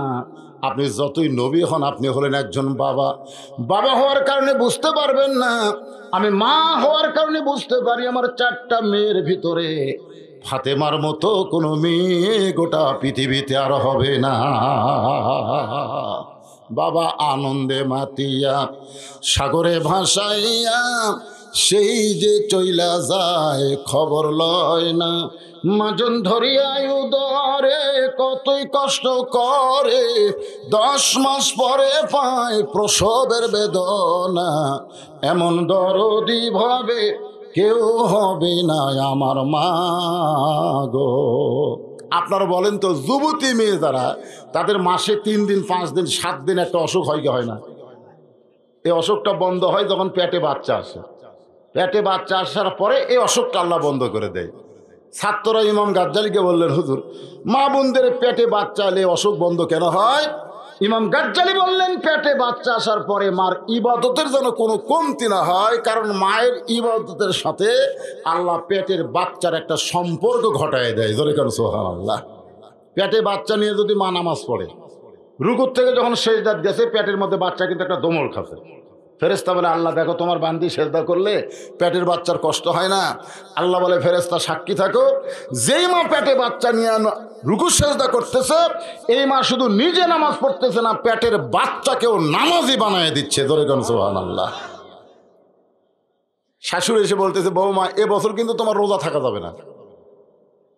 আপনি যতই নবী হন আপনি হলেন একজন বাবা। বাবা হওয়ার কারণে বুঝতে পারবেন না, আমি মা হওয়ার কারণে বুঝতে পারি। আমার 4টা মেয়ের ভিতরে ফাতেমার মতো কোনো মেয়ে গোটা পৃথিবীতে আর হবে না। বাবা আনন্দে মাতিয়া সাগরে ভাসাইয়া সেই যে চইলা যায় খবর লয় না। মাজন ধরিয়ায় উদরে কতই কষ্ট করে, 10 মাস পরে পায় প্রসবের বেদনা। এমন দরদি ভাবে কেউ হবে না আমার মা গো। আপনারা বলেন তো, যুবতী মেয়ে যারা, তাদের মাসে 3 দিন 5 দিন 7 দিন একটা অসুখ হয় কি হয় না? এই অসুখটা বন্ধ হয় যখন পেটে বাচ্চা আসে। পেটে বাচ্চা আসার পরে এই অসুখটা আল্লাহ বন্ধ করে দেয়। ছাত্ররা ইমাম গাজ্জালীকে বললেন, হুজুর, মা বোনদের পেটে বাচ্চা এলে অসুখ বন্ধ কেন হয়? ইমাম গাজ্জালি বললেন পেটে বাচ্চা আসার পরে মার ইবাদতের যেন কোনো কমতি না হয়, কারণ মায়ের ইবাদতের সাথে আল্লাহ পেটের বাচ্চার একটা সম্পর্ক ঘটায় দেয়। জোরে কারণ সুবহানাল্লাহ। পেটে বাচ্চা নিয়ে যদি মা নামাজ পড়ে, রুকুর থেকে যখন সেজদাত গেছে পেটের মধ্যে বাচ্চা কিন্তু একটা দমল খাচ্ছে। ফেরেশতা বলে আল্লাহ দেখো তোমার বান্দি সেজদা করলে পেটের বাচ্চার কষ্ট হয় না। আল্লাহ বলে ফেরেশতা সাক্ষী থাকো, যেই মা পেটে বাচ্চা নিয়ে রুকু সেজদা করতেছে এই মা শুধু নিজে নামাজ পড়তেছে না, পেটের বাচ্চাকেও নামাজি বানায় দিচ্ছে। ধরে কোন সুবহানাল্লাহ। শাশুড়ি এসে বলতেছে বৌমা এবছর কিন্তু তোমার রোজা থাকা যাবে না।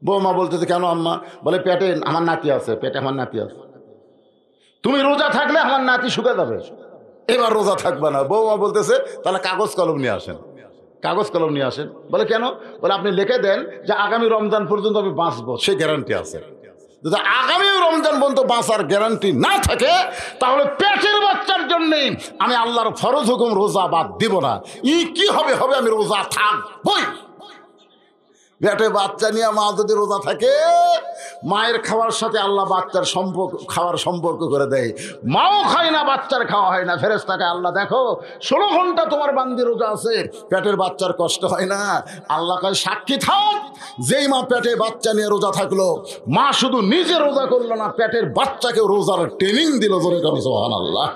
বৌমা বলতেছে কেন আম্মা? বলে পেটে আমার নাতি আছে, পেটে আমার নাতি আছে, তুমি রোজা থাকলে আমার নাতি শুকে যাবে, এবার রোজা থাকবে না। বৌমা বলতেছে তাহলে কাগজ কলম নিয়ে আসেন, কাগজ কলম নিয়ে আসেন। বলে কেন? বলে আপনি লিখে দেন যে আগামী রমজান পর্যন্ত আমি বাঁচবো, সে গ্যারান্টি আছে। যদি আগামী রমজান পর্যন্ত বাঁচার গ্যারান্টি না থাকে তাহলে পেটের বাচ্চার জন্য আমি আল্লাহর ফরজ হুকুম রোজা বাদ দিব না। কি হবে হবে, আমি রোজা থাকবই। পেটে বাচ্চা নিয়ে মা যদি রোজা থাকে, মায়ের খাওয়ার সাথে আল্লাহ বাচ্চার খাওয়ার সম্পর্ক করে দেয়। মাও খায় না, বাচ্চার খাওয়া হয় না। ফেরেশতাকে আল্লাহ দেখো 16 ঘন্টা তোমার বান্দি রোজা আছে, পেটের বাচ্চার কষ্ট হয় না। আল্লাহ কয় সাক্ষী থাক, যেই মা পেটে বাচ্চা নিয়ে রোজা থাকলো, মা শুধু নিজে রোজা করলো না, পেটের বাচ্চাকেও রোজার ট্রেনিং দিল। জোরে করে সুবহানাল্লাহ।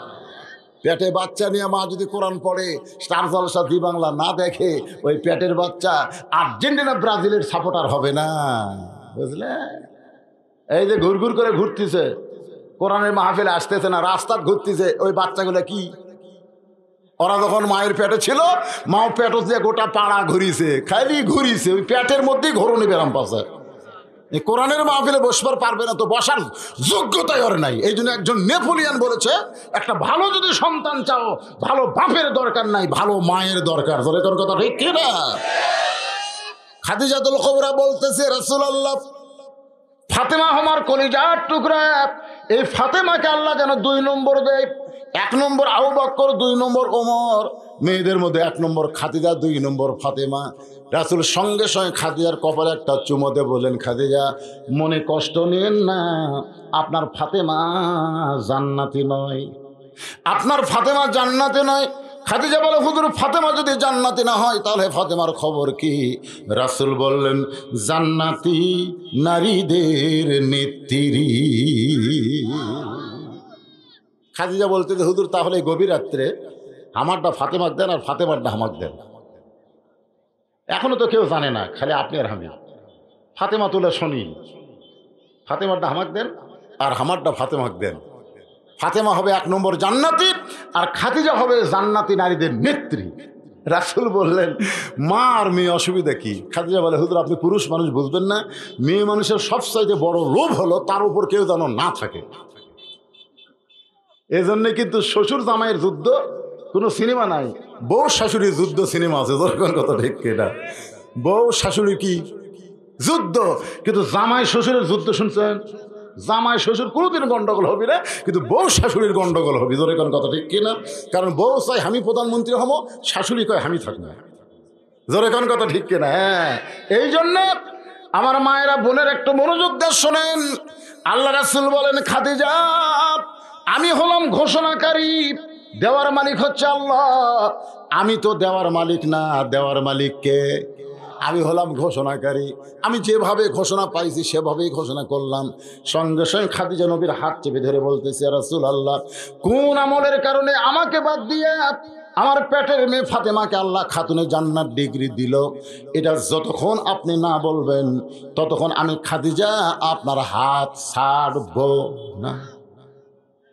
পেটে বাচ্চা নিয়ে মা যদি কোরআন পড়ে, স্টার জলসা জি বাংলা না দেখে, ওই পেটের বাচ্চা আর্জেন্টিনা ব্রাজিলের সাপোর্টার হবে না, বুঝলে? এই যে ঘুরঘুর করে ঘুরতেছে, কোরআনের মাহফিলে আসতেছে না, রাস্তা ঘুরতেছে, ওই বাচ্চাগুলো কি? ওরা যখন মায়ের পেটে ছিল, মাও পেটে দিয়ে গোটা পাড়া ঘুরিছে, খালি ঘুরিছে, ওই পেটের মধ্যেই ঘরণী ব্যারাম পাচ্ছে। এই কোরআনের মাহফিলে বসবার পারবে না, তো বসার যোগ্যতাই ওর নাই। এই জন্য একজন নেপোলিয়ান বলেছে, একটা ভালো যদি সন্তান চাও, ভালো বাপের দরকার নাই, ভালো মায়ের দরকার। ধরে তোর কথা ঠিক কিনা? খাদিজাতুল কুবরা বলতেছে রাসূলুল্লাহ, ফাতেমা আমার কলিজার টুকরা, এই ফাতেমাকে আল্লাহ যেন 2 নম্বর দেয়। 1 নম্বর আবু বকর, 2 নম্বর ওমর, মেয়েদের মধ্যে 1 নম্বর খাদিজা, 2 নম্বর ফাতেমা। রাসূল সঙ্গে সঙ্গে খাদিজার কপালে একটা চুমো দিয়ে বললেন, খাদিজা মনে কষ্ট নিন না, আপনার ফাতেমা জান্নাতি নয়, আপনার ফাতেমা জান্নাতি নয়। খাদিজা বলে হুজুর ফাতেমা যদি জান্নাতি না হয় তাহলে ফাতেমার খবর কি? রাসূল বললেন জান্নাতি নারীদের নেত্রী। খাদিজা বলতে যে হুজুর তাহলে গভীর রাত্রে আমারটা ফাতেমাক দেন আর ফাতেমারটা আমাকে দেন। এখনো তো কেউ জানে না, খালি আপনি আর আমি। ফাতেমা তুলে শুনি, ফাতেমারটা আমাকে দেন আর আমারটা ফাতেমাক দেন। ফাতেমা হবে 1 নম্বর জান্নাতি, আর খাদিজা হবে জান্নাতি নারীদের নেত্রী। রাসূল বললেন মা আর মেয়ে অসুবিধা কি? খাদিজা বলে হুজুর আপনি পুরুষ মানুষ বুঝবেন না, মেয়ে মানুষের সবচাইতে বড় লোভ হলো তার উপর কেউ যেন না থাকে। এজন্য কিন্তু শ্বশুর জামাইয়ের যুদ্ধ কোনো সিনেমা নাই, বউ শাশুড়ির যুদ্ধ সিনেমা আছে। দরকার কথা ঠিক কিনা? বউ শাশুড়ি কি যুদ্ধ, কিন্তু জামাই শ্বশুরের যুদ্ধ শুনছেন? জামাই শ্বশুর কোনোদিন গন্ডগোল হবে না, কিন্তু বউ শাশুড়ির গন্ডগোল হবে। জোরে কোন কথা ঠিক কিনা? কারণ বউ চাই আমি প্রধানমন্ত্রী হবো, শাশুড়ি কয় আমি থাকবো। জোরে কোন কথা ঠিক কিনা? হ্যাঁ, এই জন্য আমার মায়েরা বোনের একটু মনোযোগ দিয়ে শোনেন। আল্লাহ রাসূল বলেন খাদিজা আমি হলাম ঘোষণাকারী, দেওয়ার মালিক হচ্ছে আল্লাহ, আমি তো দেওয়ার মালিক না, দেওয়ার মালিক কে? আমি হলাম ঘোষণাকারী। আমি যেভাবে ঘোষণা পাইছি সেভাবেই ঘোষণা করলাম। সঙ্গে সঙ্গে খাদিজা নবীর হাত চেপে ধরে বলতেছে ইয়া রাসূলুল্লাহ, কোন আমলের কারণে আমাকে বাদ দিয়ে আমার পেটের মেয়ে ফাতেমাকে আল্লাহ খাতুনে জান্নাত ডিগ্রি দিল, এটা যতক্ষণ আপনি না বলবেন ততক্ষণ আমি খাদিজা আপনার হাত ছাড়ব না।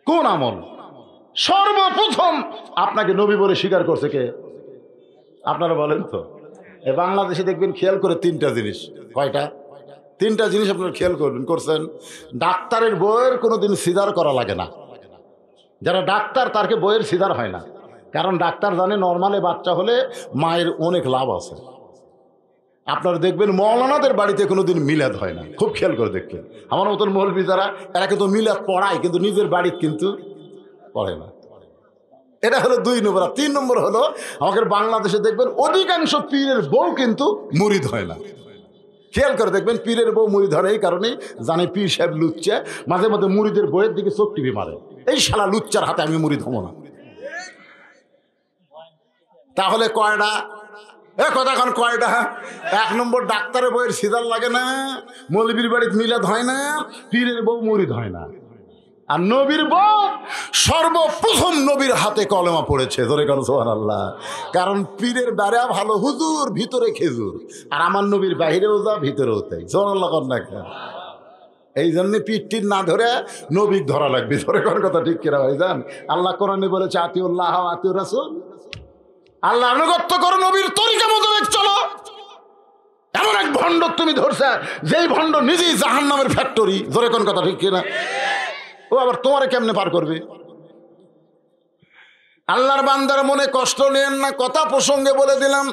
কোন আমল? সর্বপ্রথম আপনাকে নবী বলে স্বীকার করছে কে? আপনারা বলেন তো। এই বাংলাদেশে দেখবেন খেয়াল করে 3টা জিনিস। কয়টা? 3টা জিনিস আপনারা খেয়াল করছেন। ডাক্তারের বইয়ের কোনোদিন সিজার করা লাগে না। যারা ডাক্তার তারকে বইয়ের সিজার হয় না, কারণ ডাক্তার জানে নর্মালে বাচ্চা হলে মায়ের অনেক লাভ আছে। আপনারা দেখবেন মৌলানাদের বাড়িতে কোনোদিন মিলাদ হয় না, খুব খেয়াল করে দেখবেন। আমার মতন মৌলবি যারা, এরা কিন্তু মিলাদ পড়ায় কিন্তু নিজের বাড়িতে কিন্তু পড়ে না। এটা হলো 2 নম্বর। 3 নম্বর হলো আমাদের বাংলাদেশে দেখবেন অধিকাংশ পীরের বউ কিন্তু মুরিদ হয় না। খেয়াল করে দেখবেন পীরের বউ মুরিদ হয় এই কারণেই জানে পীর সাহেব লুচ্চে, মাঝে মাঝে মুরিদের বইয়ের দিকে চোখ টিপি মারে। এই শালা লুচ্চার হাতে আমি মুড়ি ধমো না। তাহলে কয়টা কথা এখন কয়টা? 1 নম্বর ডাক্তারের বইয়ের সিজার লাগে না, মৌলবীর বাড়িতে মিলাদ হয় না, পীরের বউ মুরিদ হয় না। আর নবীর বউ সর্বপ্রথম নবীর হাতে কলেমা পড়েছে, ধরে কেন সুবহানাল্লাহ। কারণ পীরের বেড়া ভালো হুজুর, ভিতরে খেজুর, আর আমার নবীর বাহিরেও যা ভিতরেও তাই, সুবহানাল্লাহ কর না কেন? এই জন্য পিঠটির না ধরে নবীর ধরা লাগবে, ধরে কোন কথা ঠিক কিনা ভাইজান? আল্লাহ কোরআনে বলেছে আতিউল্লাহ ওয়া আতিউর রাসূল, আল্লাহ আনুগত্য করো, নবীর তরিকা মোতাবেক চলো। এমন এক ভণ্ড তুমি ধরছে, যেই ভণ্ড নিজেই জাহান্নামের ফ্যাক্টরি, ধরে কোন কথা ঠিক কিনা? ও আবার তোমারে কেমনে পার করবে? আল্লাহর বান্দার মনে কষ্ট নেন না, কথা প্রসঙ্গে বলে দিলাম।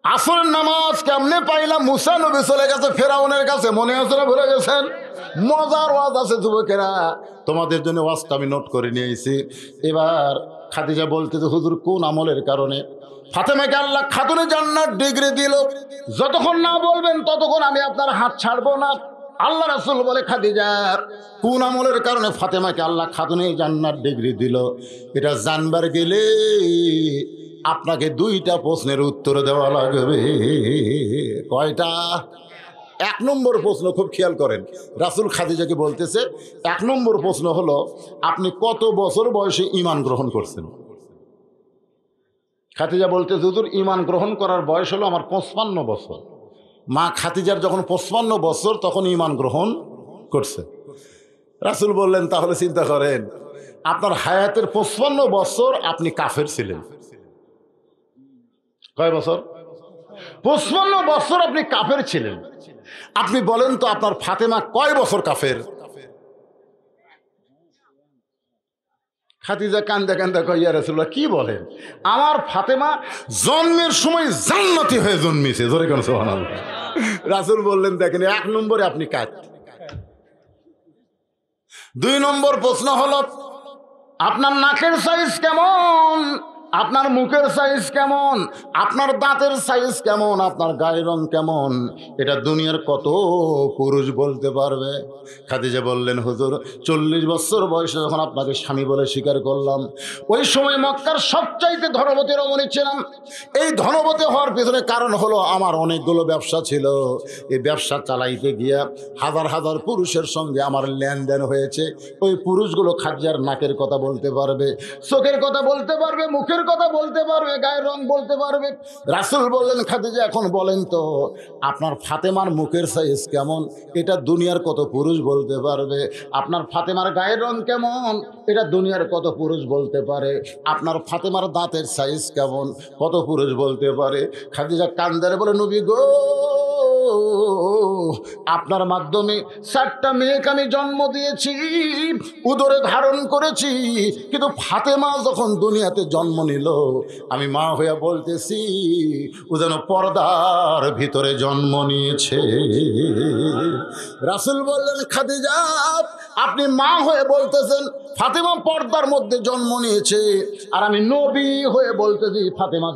আসরের নামাজ কেমনে পাইলাম? মুসা নবী চলে গেছে ফেরাউনের কাছে, মনে আছে না? ভুলে গেছেন? মজার ওয়াজ আছে যুবকেরা, তোমাদের জন্য ওয়াজটা আমি নোট করে নিয়ে এসেছি। এবার খাদিজা বলতে যে হুজুর কোন আমলের কারণে ফাতেমাকে আল্লাহ খাতুনে জান্নাত ডিগ্রি দিল? যতক্ষণ না বলবেন ততক্ষণ আমি আপনার হাত ছাড়বো না। আল্লাহ রাসূল বলে খাদিজার কোন আমলের কারণে ফাতেমাকে আল্লাহ খাতুনে জান্নাত ডিগ্রি দিল, এটা জানবার গেলে আপনাকে 2টা প্রশ্নের উত্তর দেওয়া লাগবে। কয়টা? 1 নম্বর প্রশ্ন খুব খেয়াল করেন, রাসূল খাদিজাকে বলতেছে 1 নম্বর প্রশ্ন হলো আপনি কত বছর বয়সে ঈমান গ্রহণ করছেন? খাদিজা বলতেছে হুজুর ঈমান গ্রহণ করার বয়স হলো আমার 55 বছর। মা খাদিজার যখন 55 বছর তখন ঈমান গ্রহণ করছে। রাসূল বললেন তাহলে চিন্তা করেন, আপনার হায়াতের 55 বছর আপনি কাফের ছিলেন। কয় বছর? 55 বছর আপনি কাফের ছিলেন। আপনি বলেন তো আপনার ফাতেমা কয় বছর কাফের? খাদিজা কান্দা কান্দা কয় ইয়া রাসূলুল্লাহ কি বলেন, আমার ফাতেমা জন্মের সময় জান্নাতি হয়ে জন্মেছে, জোরে কেন সুবহানাল্লাহ। রাসূল বললেন দেখেন 1 নম্বরে আপনি কাজ। 2 নম্বর প্রশ্ন হলো আপনার নাকের সাইজ কেমন, আপনার মুখের সাইজ কেমন, আপনার দাঁতের সাইজ কেমন, আপনার গায়ের রং কেমন, এটা দুনিয়ার কত পুরুষ বলতে পারবে? খাদিজা বললেন হুজুর 40 বছর বয়সে যখন আপনাকে স্বামী বলে স্বীকার করলাম, ওই সময় মক্কার সবচাইতে ধনবতী রমণী ছিলাম। এই ধনবতী হওয়ার পিছনে কারণ হলো আমার অনেকগুলো ব্যবসা ছিল। এই ব্যবসা চালাইতে গিয়া হাজার হাজার পুরুষের সঙ্গে আমার লেনদেন হয়েছে। ওই পুরুষগুলো খাদিজার নাকের কথা বলতে পারবে, চোখের কথা বলতে পারবে, মুখের কথা বলতে পারবে, গায়ের রং বলতে পারবে। রাসূল বললেন খাদিজা এখন বলেন তো আপনার ফাতেমার মুখের সাইজ কেমন, এটা দুনিয়ার কত পুরুষ বলতে পারবে? আপনার ফাতেমার গায়ের রং কেমন, এটা দুনিয়ার কত পুরুষ বলতে পারে? আপনার ফাতেমার দাঁতের সাইজ কেমন, কত পুরুষ বলতে পারে? খাদিজা কান্দারে বলে নবী গো, আপনার মাধ্যমে 4টা মেয়েকে আমি জন্ম দিয়েছি, উদরে ধারণ করেছি, কিন্তু ফাতেমা যখন দুনিয়াতে জন্ম নিল আমি মা হইয়া বলতেছি ও যেন পর্দার ভিতরে জন্ম নিয়েছে। রাসূল বললেন খাদিজা আপনি মা হয়ে বলতেছেন ফাতেমা পর্দার মধ্যে জন্ম নিয়েছে, আর আমি নবী হয়ে বলতেছি ফাতেমা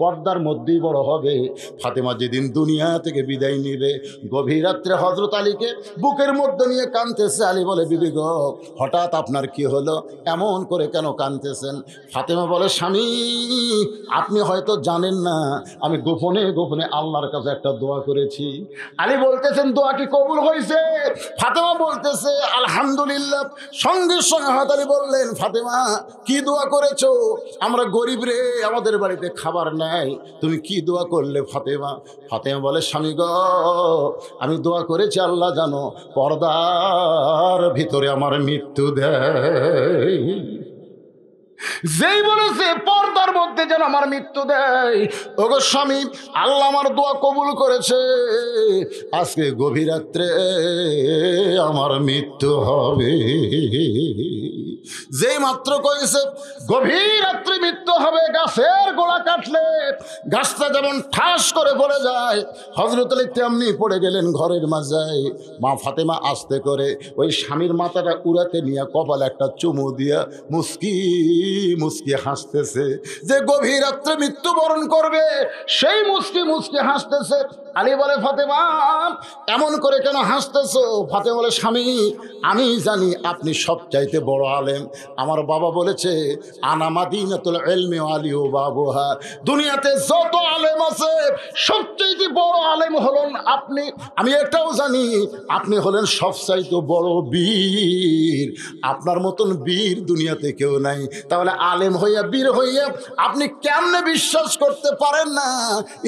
পর্দার মধ্যেই বড় হবে। ফাতেমা যেদিন দুনিয়া থেকে বিদায় নিবে, গভীর রাত্রে হযরত আলীকে বুকের মধ্যে নিয়ে কাঁদতেছে। আলী বলে বিবি গো হঠাৎ আপনার কি হলো, এমন করে কেন কাঁদতেছেন? ফাতেমা বলে স্বামী আপনি হয়তো জানেন না, আমি গোপনে গোপনে আল্লাহর কাছে একটা দোয়া করেছি। আলী বলতেছেন দোয়া কি কবুল হয়েছে? ফাতেমা বলতেছে আলহামদুলিল্লাহ। সঙ্গে সঙ্গে আলী বললেন ফাতেমা কি দোয়া করেছো? আমরা গরিব রে, আমাদের বাড়িতে খাবার নাই, তুমি কি দোয়া করলে ফাতেমা? ফাতেমা বলে স্বামী গো আমি দোয়া করেছি আল্লাহ জানো পর্দার ভিতরে আমার মৃত্যু দেয়। যেই বলেছে পর্দার মধ্যে যেন আমার মৃত্যু দেয়, ওগো স্বামী আল্লাহ আমার দোয়া কবুল করেছে, আজকে গভীর রাত্রে আমার মৃত্যু হবে। যেই মাত্র কইছে গভীর রাত্রি মৃত্যু হবে, গাছের গোড়া কাটলে গাছটা যেমন ঠাস করে পড়ে যায়, হযরত আলী তেমনি পড়ে গেলেন ঘরের মাঝে। মা ফাতেমা আস্তে করে ওই স্বামীর মাথাটা উড়াতে নিয়ে কপালে একটা চুমু দিয়া মুস্কি মুস্কি হাসতেছে। যে গভীর রাত্রে মৃত্যুবরণ করবে সেই মুস্কি মুস্কি হাসতেছে। আলী বলে ফাতেমা এমন করে কেন হাসতেছো? ফাতেমা বলে স্বামী আমি জানি আপনি সবচাইতে বড় আলেম। আমার বাবা বলেছে আনা মাদিনাতুল ইলমি ওয়া আলী বাবুহা, দুনিয়াতে যত আলেম আছে সবচাইতে বড় আলেম হলেন আপনি। আমি এটাও জানি আপনি হলেন সবচাইতে বড় বীর, আপনার মতন বীর দুনিয়াতে কেউ নাই। তাহলে আলেম হইয়া বীর হইয়া আপনি কেমনে বিশ্বাস করতে পারেন না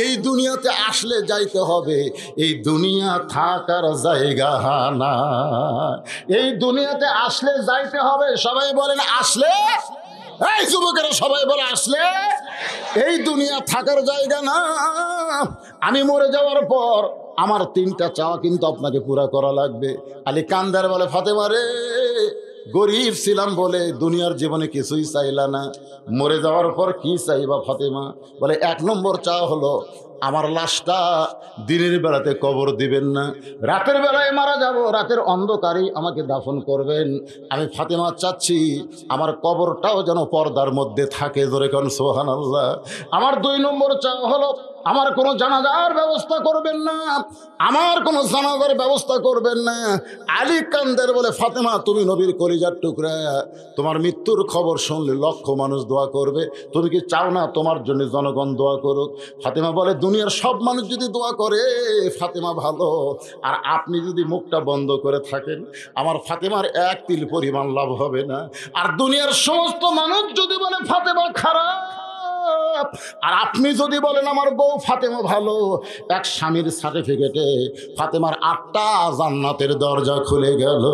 এই দুনিয়াতে আসলে যাইতে হবে? এই দুনিয়া থাকার জায়গা না, এই দুনিয়াতে আসলে যাইতে হবে। সবাই বলেন আসলে, এই যুবকেরা সবাই বলে আসলে। এই দুনিয়া থাকার জায়গা না। আমি মরে যাওয়ার পর আমার 3টা চাওয়া কিন্তু আপনাকে পুরা করা লাগবে। আলী কান্দার বলে ফাতেমা রে, গরিব ছিলাম বলে দুনিয়ার জীবনে কিছুই চাইলা না, মরে যাওয়ার পর কি চাইবা ফাতেমা? বলে 1 নম্বর চাওয়া হলো আমার লাশটা দিনের বেলাতে কবর দিবেন না, রাতের বেলায় মারা যাব, রাতের অন্ধকারেই আমাকে দাফন করবেন। আমি ফাতেমা চাচ্ছি আমার কবরটাও যেন পর্দার মধ্যে থাকে। জোরে কোন সুবহানাল্লাহ। আমার 2 নম্বর চাওয়া হলো আমার কোনো জানাজার ব্যবস্থা করবেন না, আমার কোনো জানাজার ব্যবস্থা করবেন না। আলী কান্দের বলে ফাতেমা তুমি নবীর কলিজার টুকরা, তোমার মৃত্যুর খবর শুনলে লক্ষ মানুষ দোয়া করবে, তুমি কি চাও না তোমার জন্য জনগণ দোয়া করুক? ফাতেমা বলে দুনিয়ার সব মানুষ যদি দোয়া করে ফাতেমা ভালো, আর আপনি যদি মুখটা বন্ধ করে থাকেন আমার ফাতেমার 1 তিল পরিমাণ লাভ হবে না। আর দুনিয়ার সমস্ত মানুষ যদি বলে ফাতেমা খারাপ, আর আপনি যদি বলেন আমার বউ ফাতেমা ভালো, এক স্বামীর সার্টিফিকেটে ফাতেমার 8টা জান্নাতের দরজা খুলে গেল।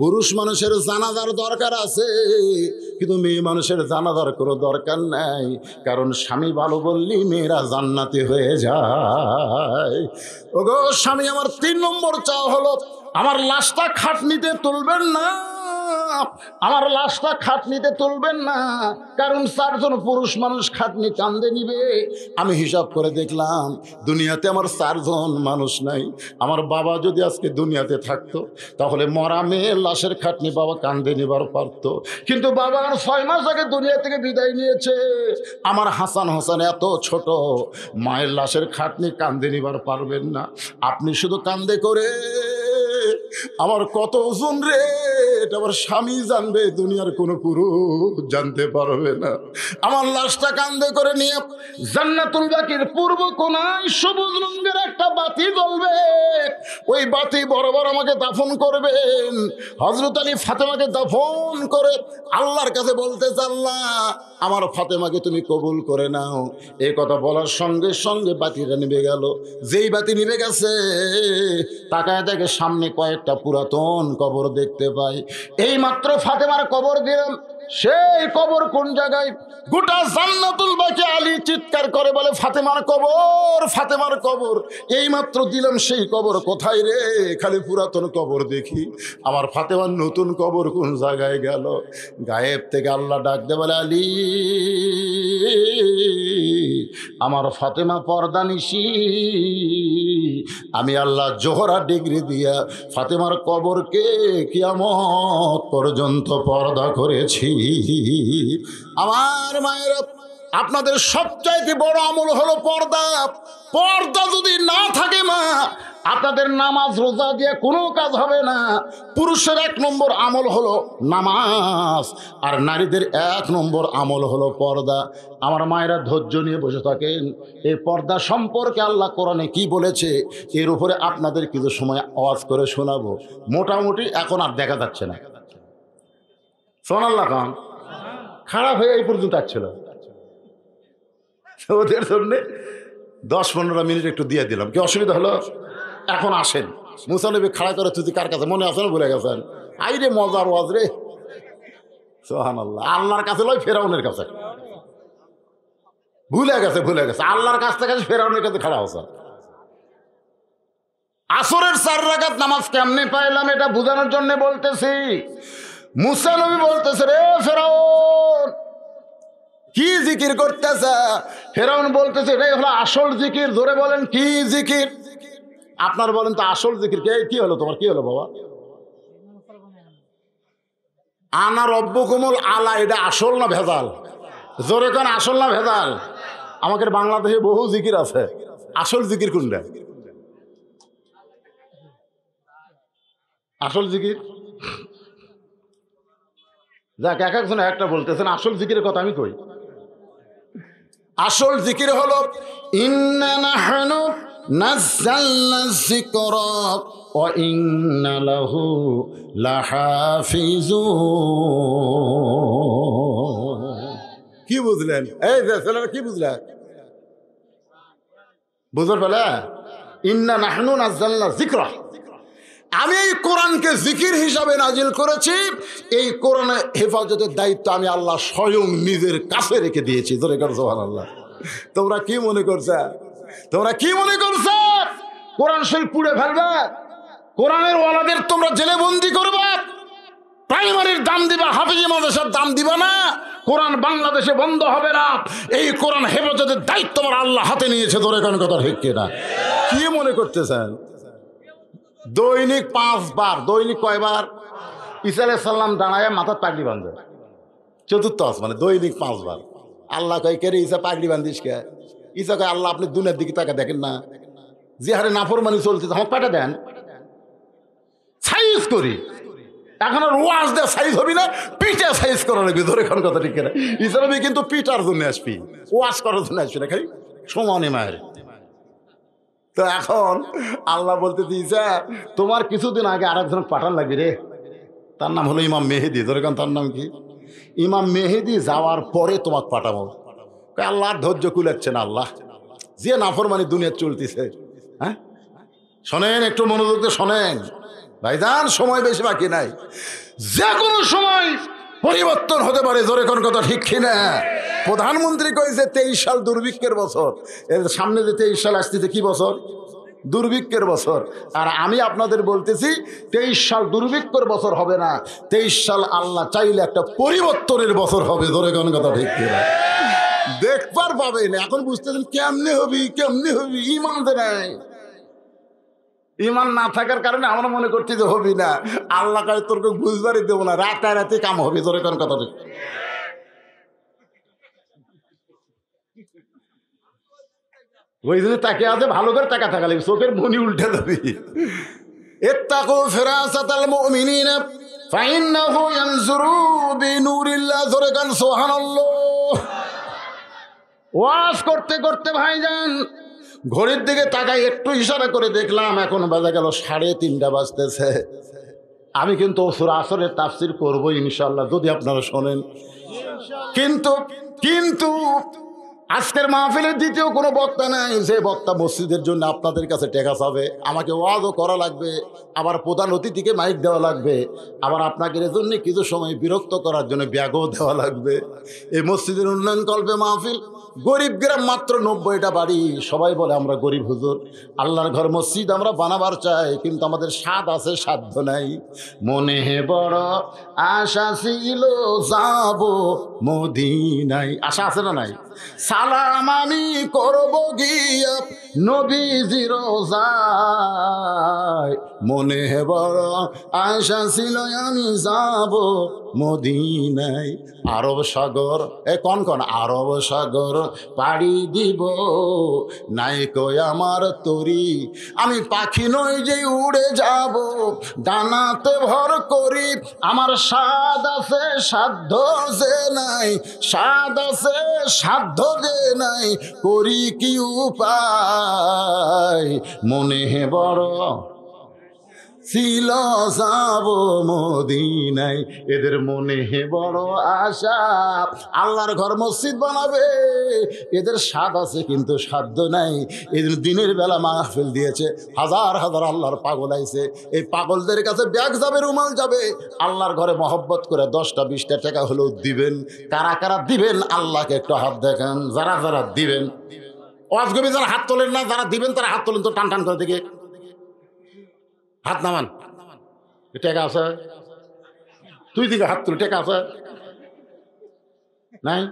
পুরুষ মানুষের জানাজার দরকার আছে, কিন্তু মেয়ে মানুষের জানাজার কোনো দরকার নাই, কারণ স্বামী ভালো বললেই মেয়েরা জান্নাতি হয়ে যায়। ওগো স্বামী আমার 3 নম্বর চাওয়া হলো আমার লাশটা খাটনিতে তুলবেন না, আমার লাশটা খাটনিতে তুলবেন না, কারণ 4 জন পুরুষ মানুষ খাটনি কান্দে নিবে। আমি হিসাব করে দেখলাম দুনিয়াতে আমার 4 জন মানুষ নাই। আমার বাবা যদি আজকে দুনিয়াতে থাকতো তাহলে মরা মেয়ের লাশের খাটনি বাবা কান্দে নিবার পারতো, কিন্তু বাবা 6 মাস আগে দুনিয়া থেকে বিদায় নিয়েছে। আমার হাসান হোসেন এত ছোট, মায়ের লাশের খাটনি কান্দে নিবার পারবেন না। আপনি শুধু কান্দে করে আমার কত ওজন রে এটা আমার স্বামী জানবে, দুনিয়ার কোনো পুরুষ জানতে পারবে না। আমার লাশটা কান্দে করে নিয়ে জান্নাতুল বাকির পূর্ব কোণায় সবুজ রঙের একটা বাতি জ্বলবে, ওই বাতি বরাবর আমাকে দাফন করবেন। হযরত আলী ফাতেমাকে দাফন করে আল্লাহর কাছে বলতে আল্লাহ আমার ফাতেমাকে তুমি কবুল করে নাও। এই কথা বলার সঙ্গে সঙ্গে বাতিটা নিভে গেল। যেই বাতি নিভে গেছে তাকায় দেখে সামনে কয়েকটা পুরাতন কবর দেখতে পাই। এই মাত্র ফাতেমার কবর দিলাম, সেই কবর কোন জায়গায়? গোটা জান্নাতুল বাকি আলী চিৎকার করে বলে ফাতেমার কবর, ফাতেমার কবর। এই মাত্র দিলাম সেই কবর কোথায় রে? খালি পুরাতন কবর দেখি। আমার ফাতেমার নতুন কবর কোন জায়গায় গেল? গায়েব থেকে আল্লাহ ডাক দে বলে আলী আমার ফাতেমা পর্দা নিশি, আমি আল্লাহ জোহরা ডিগ্রি দিয়া ফাতেমার কবরকে কিয়ামত পর্যন্ত পর্দা করেছি। আমার মায়েরা আপনাদের সবচাইতে বড় আমল হলো পর্দা। পর্দা যদি না থাকে মা আপনাদের নামাজ রোজা দিয়ে কোনো কাজ হবে না। পুরুষের 1 নম্বর আমল হলো নামাজ, আর নারীদের 1 নম্বর আমল হলো পর্দা। আমার মায়েরা ধৈর্য নিয়ে বসে থাকেন। এই পর্দা সম্পর্কে আল্লাহ কোরআনে কি বলেছে এর উপরে আপনাদের কিছু সময় আওয়াজ করে শোনাবো। মোটামুটি এখন আর দেখা যাচ্ছে না। সোনাল্লাহ খান খারাপ হয়ে এই পর্যন্ত আসছিল, ওদের জন্য 10-15 মিনিট একটু দিয়ে দিলাম। কি অসুবিধা হলো? এখন আসেন। মুসা নবী খাড়া করে তুই কার কাছে মনে আছে না? ভুলে গেছেন? আই রে মজার ওয়াজ রে, সুবহানাল্লাহ। আল্লাহর কাছে লয় ফেরাউনের কাছে, ভুলে গেছে আল্লাহর কাছ থেকে ফেরাউনের কাছে খাড়া হচ্ছে। আসরের 4 রাকাত নামাজ কেমনে পাইলাম এটা বোঝানোর জন্য বলতেছি। মুসা নবী বলতেছে, রে ফেরাউন কি জিকির করতেছে? ফেরাউন বলতেছে, এটাই হলো আসল জিকির। ধরে বলেন কি জিকির? আপনার বলেন তো আসল জিকির কি হলো? তোমার কি হলো বাবা? আনা রব্বুকুমুল আলা, এটা আসল না ভেজাল? জোরে কোন আসল না ভেজাল? আমাদের বাংলাদেশে বহু জিকির আছে, আসল জিকির কোনটা? আসল জিকির যাক, এক একজন একটা বলতেছেন। আসল জিকিরের কথা আমি কই। আসল জিকির হলো ইন্না নাহনু নাযালনা যিকরা ওয়া ইন্না লাহু লাহাফিজুন। কি বুঝলেন? এই যে ছেলেরা কি বুঝলেন? বুঝর পেলে? ইন্না নাহনু নাযালনা যিকরা, আমি এই কোরআনকে জিকির হিসাবে নাজিল করেছি। এই কোরআনের হেফাজতের দায়িত্ব আমি আল্লাহ স্বয়ং নিজের কাছে রেখে দিয়েছি। ধরে কর সুবহানাল্লাহ। তোমরা কি মনে করছো? তোমরা কি মনে করছো কোরআন শরীফ পুড়ে ফেলবে? কোরআনের ওয়ালাদের তোমরা জেলে বন্দি করবে? প্রাইমারির দাম দিবা, হাফিজি মাদ্রাসার দাম দিবা না? কোরআন বাংলাদেশে বন্ধ হবে না। এই কোরআন হেফাজতের দায়িত্ব আমার আল্লাহ হাতে নিয়েছে। ধরে কোন কথা ঠিক কিনা? কি মনে করতেছেন? দৈনিক 5 বার, দৈনিক কয়বার ঈসা আলাইহিস সালাম দাঁড়ায় মাথার পাগড়ি বাঁধে? চতুর্থ আসমানে দৈনিক 5 বার। আল্লাহ কয়, কে রে ঈসা পাগড়ি বাঁধিস কে? ঈসা কয়, আল্লাহ আপনি দুনিয়ার দিকে তাকা দেখেন না, যে হারে নাফরমানি চলতেছে, আমার পাঠা দেন সাইজ করি। এখন আর ওয়াজ দেয় সাইজ হবি না, পিঠা সাইজ করা লাগবে। ধরে এখন কথা ঠিক কিনা? ঈসা নবী কিন্তু পিঠার জন্য আসবি, ওয়াজ করার জন্য আসবি না, খালি সমানে মায়ের। তো এখন আল্লাহ বলতে দিয়েছে, তোমার কিছুদিন আগে আরেকজন পাঠান লাগবে রে, তার নাম হলো ইমাম মেহেদি। ধরে কেন তার নাম কি? ইমাম মেহেদি যাওয়ার পরে তোমাকে পাঠাবো। আল্লাহর ধৈর্য কুলাচ্ছে না। আল্লাহ যে নাফরমানি দুনিয়া চলতেছে। হ্যাঁ শোনেন, একটু মনোযোগ দিয়ে শোনেন ভাইজান, সময় বেশি বাকি নাই। যে কোনো সময় পরিবর্তন হতে পারে। জোরে কোন কথা ঠিক কিনা? প্রধানমন্ত্রী কয়েছে 23 সাল দুর্ভিক্ষের বছর। এর সামনে যে 23 সাল আসতেছে কি বছর? দুর্ভিক্ষের বছর। আর আমি আপনাদের বলতেছি 23 সাল দুর্ভিক্ষের বছর হবে না, 23 সাল আল্লাহ চাইলে একটা পরিবর্তনের বছর হবে। ধরে কোন কথা ঠিক কিনা? দেখবার পাবেন। এখন বুঝতেছেন কেমনে হবি, কেমনে হবি? ইমান নাই, ইমান না থাকার কারণে আমরা মনে করছি যে হবি না। আল্লাহ কাছে তোরকে বুঝবারই দেবো না, রাতে কাম হবে। ধরে কোন কথা ঠিক? ওই জন্য তাকে আছে ভালো করে টাকা থাকা লাগবে, চোখের মনি উল্টে যাবি। ইত্তাকু ফিরাসাতাল মুমিনিনা ফাইন্নাহু ইয়ানজুরু বিনুরিল্লাহ। ধরে গান সুবহানাল্লাহ। ওয়াজ করতে করতে ভাইজান ঘড়ির দিকে তাকাই, একটু ইশারা করে দেখলাম এখন বাজে গেল 3:30 বাজতেছে। আমি কিন্তু সূরা আসরের তাফসীর করবো ইনশাআল্লাহ, যদি আপনারা শোনেন। কিন্তু কিন্তু আজকের মাহফিলের দ্বিতীয় কোনো বক্তা নাই, যে বক্তা মসজিদের জন্য আপনাদের কাছে টেকা চাবে। আমাকে ওয়াজও করা লাগবে, আবার প্রধান অতিথিকে মাইক দেওয়া লাগবে, আবার আপনাকে এর জন্য কিছু সময় বিরক্ত করার জন্য ব্যাগও দেওয়া লাগবে। এই মসজিদের উন্নয়ন কল্পে মাহফিল, গরিব গ্রাম মাত্র 90টা বাড়ি। সবাই বলে আমরা গরিব হুজুর, আল্লাহর ঘর মসজিদ আমরা বানাবার চাই, কিন্তু আমাদের স্বাদ আছে, সাধ্য নাই। মনে বড় আশা ছিল যাব মদিনায়। আশা আছে না নাই? সালাম আমি করব গিয়া নবীজির রোজায়, মনে বড় আশা ছিল আমি যাব মদিনায়। আরব সাগর কন আরব সাগর পাড়ি দিব, নাই কই আমার তরি, আমি পাখি নই যে উড়ে যাব, ডানাতে ভর করি। আমার স্বাদ আছে সাধ্য যে নাই, স্বাদ আছে সাধ্য যে নাই, করি কি উপায়। মনে বড় ছিল যাব মদিনায়। এদের মনে বড় আশা আল্লাহর ঘর মসজিদ বানাবে, এদের স্বাদ আছে কিন্তু সাধ্য নাই। এদের দিনের বেলা মাহফিল দিয়েছে, হাজার হাজার আল্লাহর পাগল আইছে। এই পাগলদের কাছে ব্যাগ যাবে, রুমাল যাবে, আল্লাহর ঘরে মহব্বত করে 10টা 20টা টাকা হলেও দিবেন। কারা কারা দিবেন আল্লাহকে একটু হাত দেখান। যারা যারা দিবেন, অজগবি যারা হাত তোলেন না, যারা দিবেন তারা হাত তোলেন তো, টান টান করে দিকে হাত নামান। টাকা আছে, তুই দিকে হাত তুলে টেকা আছে নাই?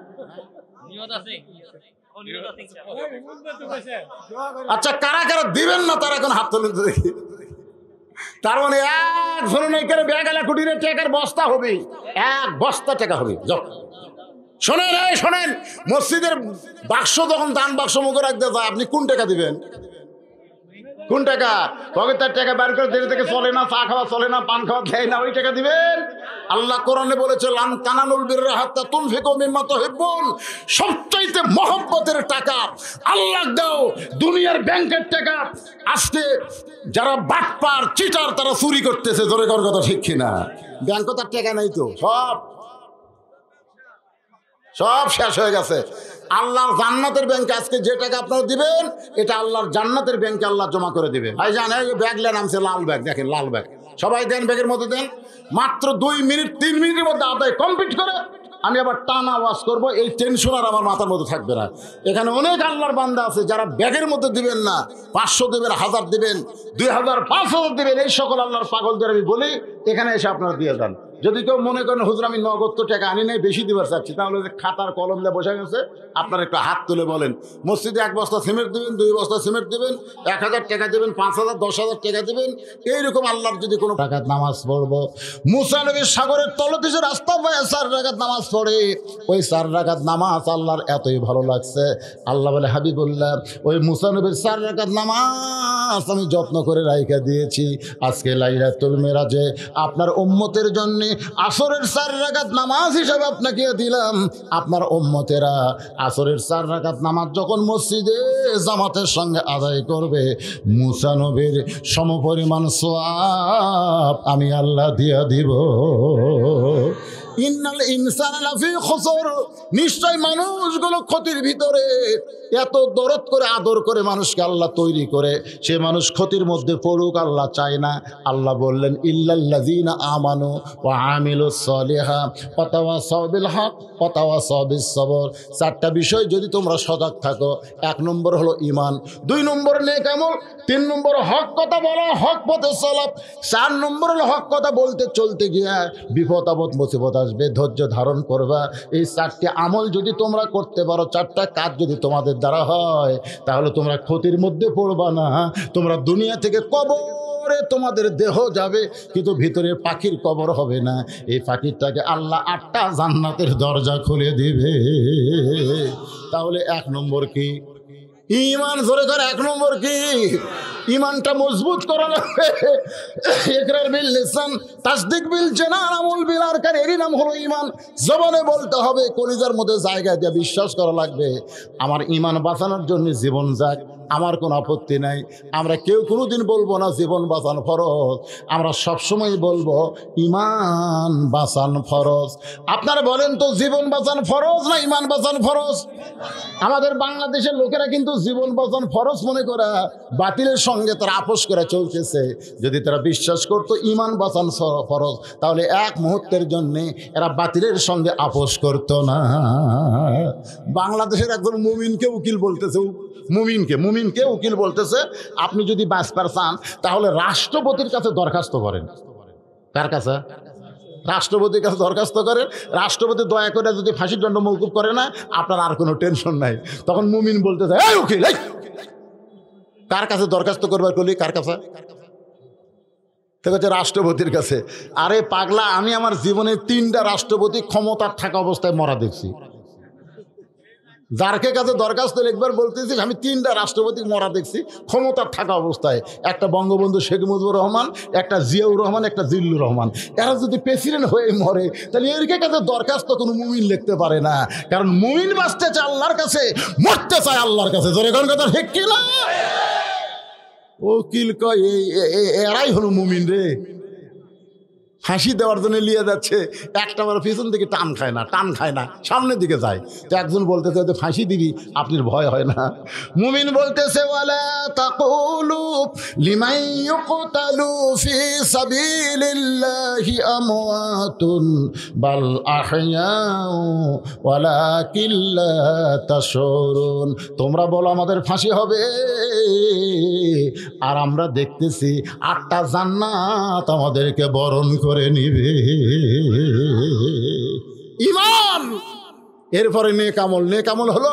আচ্ছা, কারা কারা দিবেন না তারা এখন হাত তুলে দেখি। তার মানে এক ধরনের করে ব্যাগ এলা কুটিরে টেকার বস্তা হবে, এক বস্তা টাকা হবে। শোনেন, এই শোনেন, মসজিদের বাক্স যখন দান বাক্স মুখে রাখতে যায়, আপনি কোন টাকা দিবেন? কোন টাকা? পকেটের টাকা বের করে দেরি থেকে চলে না, চা খাওয়া চলে না, পান খাওয়া দেয় না, ওই টাকা দিবেন? আল্লাহ কোরআনে বলেছে লান তানালুল বিররা হাত্তা তুনফিকু মিম্মা তুহিব্বুন, সবচাইতে মহব্বতের টাকা আল্লাহ দাও, দুনিয়ার ব্যাংকের টাকা। আজকে যারা বাটপার চিটার তারা চুরি করতেছে, জোরে কর কথা ঠিক কিনা? ব্যাংকে তার টাকা নাই তো, সব শেষ হয়ে গেছে। আল্লাহর জান্নাতের ব্যাংকে আজকে যে টাকা আপনারা দিবেন, এটা আল্লাহর জান্নাতের ব্যাংকে আল্লাহ জমা করে দিবে। ভাই জানে ব্যাগ নামছে লাল ব্যাগ, দেখেন লাল ব্যাগ, সবাই দেন, ব্যাগের মধ্যে দেন। মাত্র 2 মিনিট 3 মিনিটের মধ্যে আদায় কমপ্লিট করে আমি আবার টানা আওয়াজ করবো, এই টেনশন আর আমার মাথার মধ্যে থাকবে না। এখানে অনেক আল্লাহর বান্দা আছে যারা ব্যাগের মধ্যে দিবেন না, 500 দেবেন, 1000 দিবেন, 2000, 5000 দিবেন, এই সকল আল্লাহর পাগলদের আমি বলি এখানে এসে আপনারা দিয়ে দেন। যদি কেউ মনে করেন হুজুর আমি নগদ তো টাকা আনি নাই, বেশি দিবার চাচ্ছি, তাহলে খাতার কলম দিয়ে বসে গেছে, আপনারা একটু হাত তুলে বলেন মসজিদে 1 বস্তা সিমেন্ট দিবেন, 2 বস্তা সিমেন্ট দিবেন, 1000 টাকা দেবেন, 5000, 10,000 টাকা দেবেন। এইরকম আল্লাহর যদি কোনো রাকাত নামাজ পড়বো, মুসা নবীর সাগরের তলদেশে রাস্তা পায় 4 রাকাত নামাজ পড়ে, ওই 4 রাকাত নামাজ আল্লাহর এতই ভালো লাগছে, আল্লাহ বলে হাবিবুল্লাহ ওই মুসা নবীর 4 রাকাত নামাজ আমি যত্ন করে রাইখা দিয়েছি। আজকে লাইলাতুল মেরাজে আপনার উম্মতের জন্য আসরের 4 রাকাত নামাজ হিসাবে আপনাকে দিলাম। আপনার উম্মতেরা আসরের 4 রাকাত নামাজ যখন মসজিদে জামাতের সঙ্গে আদায় করবে, মুসা নবীর সমপরিমাণ সওয়াব আমি আল্লাহ দিয়া দিব। ইন্নাল ইনসানা লাফি খুসর, নিশ্চয় মানুষগুলো ক্ষতির ভিতরে। এত দরদ করে আদর করে মানুষকে আল্লাহ তৈরি করে, সে মানুষ ক্ষতির মধ্যে পড়ুক আল্লাহ চায় না। আল্লাহ বললেন ইল্লাল্লাযীনা আমানু ওয়া আমিলুস সলিহাত ওয়া তাওয়াসাউ বিল হক ওয়া তাওয়াসাউ বিস সবর। 4টা বিষয় যদি তোমরা সজাগ থাকো, 1 নম্বর হলো ঈমান, 2 নম্বর নেক আমল, 3 নম্বর হক কথা বলা, হক পথে চলা, 4 নম্বর হলো হক কথা বলতে চলতে গিয়া বিপদ আপদ মুসিবত আসবে, ধৈর্য ধারণ করবা। এই 4টি আমল যদি তোমরা করতে পারো, 4টা কাজ যদি তোমাদের দ্বারা হয়, তাহলে তোমরা ক্ষতির মধ্যে পড়বা না। তোমরা দুনিয়া থেকে কবরে তোমাদের দেহ যাবে, কিন্তু ভিতরে পাখির কবর হবে না। এই পাখিটাকে আল্লাহ 8টা জান্নাতের দরজা খুলে দিবে। তাহলে 1 নম্বর কি? ঈমান। জোরে করে 1 নম্বর কি? ঈমানটা মজবুত করা লাগবে। ইকরার বিল লিসান, তাসদিক বিল জানান, আমল বিল আরকান, এরই নাম হলো ঈমান। জবানে বলতে হবে, কলিজার মধ্যে জায়গা দিয়ে বিশ্বাস করা লাগবে। আমার ঈমান বাঁচানোর জন্য জীবন যাক, আমার কোনো আপত্তি নাই। আমরা কেউ কোনোদিন বলবো না জীবন বাঁচানো ফরজ, আমরা সবসময় বলবো ঈমান বাঁচানো ফরজ। আপনারা বলেন তো জীবন বাঁচানো ফরজ না ঈমান বাঁচানো ফরজ? আমাদের বাংলাদেশের লোকেরা কিন্তু জীবন বাঁচানো ফরজ মনে করা বাতিলের সঙ্গে তারা আপোষ করে চলতেছে। যদি তারা বিশ্বাস করতো ঈমান বাঁচানো ফরজ, তাহলে 1 মুহূর্তের জন্যে এরা বাতিলের সঙ্গে আপোষ করতো না। বাংলাদেশের একজন মুমিনকে উকিল বলতেছে, মুমিনকে উকিল বলতেছে, আপনি যদি বাঁচতে চান তাহলে রাষ্ট্রপতির কাছে দরখাস্ত করেন। কার কাছে? রাষ্ট্রপতির কাছে দরখাস্ত করেন। রাষ্ট্রপতি দয়া করে যদি ফাঁসির দণ্ড মওকুফ করে না, আপনার আর কোনো টেনশন নাই। তখন মুমিন বলতেছে, এই উকিল, এই কার কাছে দরখাস্ত করবার করলি? কার কাছে? হচ্ছে রাষ্ট্রপতির কাছে। আরে পাগলা, আমি আমার জীবনে 3টা রাষ্ট্রপতি ক্ষমতার থাকা অবস্থায় মরা দেখছি। যারকে কাছে দরখাস্ত লিখবার বলতেছি, আমি 3টা রাষ্ট্রপতি মরা দেখছি ক্ষমতার থাকা অবস্থায়। একটা বঙ্গবন্ধু শেখ মুজিবুর রহমান, একটা জিয়াউর রহমান, একটা জিল্লুর রহমান। এরা যদি প্রেসিডেন্ট হয়ে মরে, তাহলে এর কাছে দরখাস্ত কোনো মুমিন লিখতে পারে না। কারণ মুমিন বাঁচতে চায় আল্লাহর কাছে, মরতে চায় আল্লাহর কাছে। জোরে কোন কথা ঠিক কি না? উকিল কয় এরাই হলো মুমিন রে। ফাঁসি দেওয়ার জন্য নিয়ে যাচ্ছে, একটা বার পিছন দিকে টান খায় না, সামনের দিকে যায়। তো একজন বলতেছে ফাঁসি দিবি, আপনার ভয় হয় না? মুমিন বলতেছে ওয়ালা তাকুলু লিমান ইউকতালু ফি সাবিলিল্লাহি আমওয়াতুন বাল আহইয়াউ ওয়ালাকিন লা তাশউরুন। তোমরা বলো আমাদের ফাঁসি হবে, আর আমরা দেখতেছি 8টা জান্নাত আমাদেরকে বরণ করে নিবে। ঈমান। এরপরে নেক আমল হলো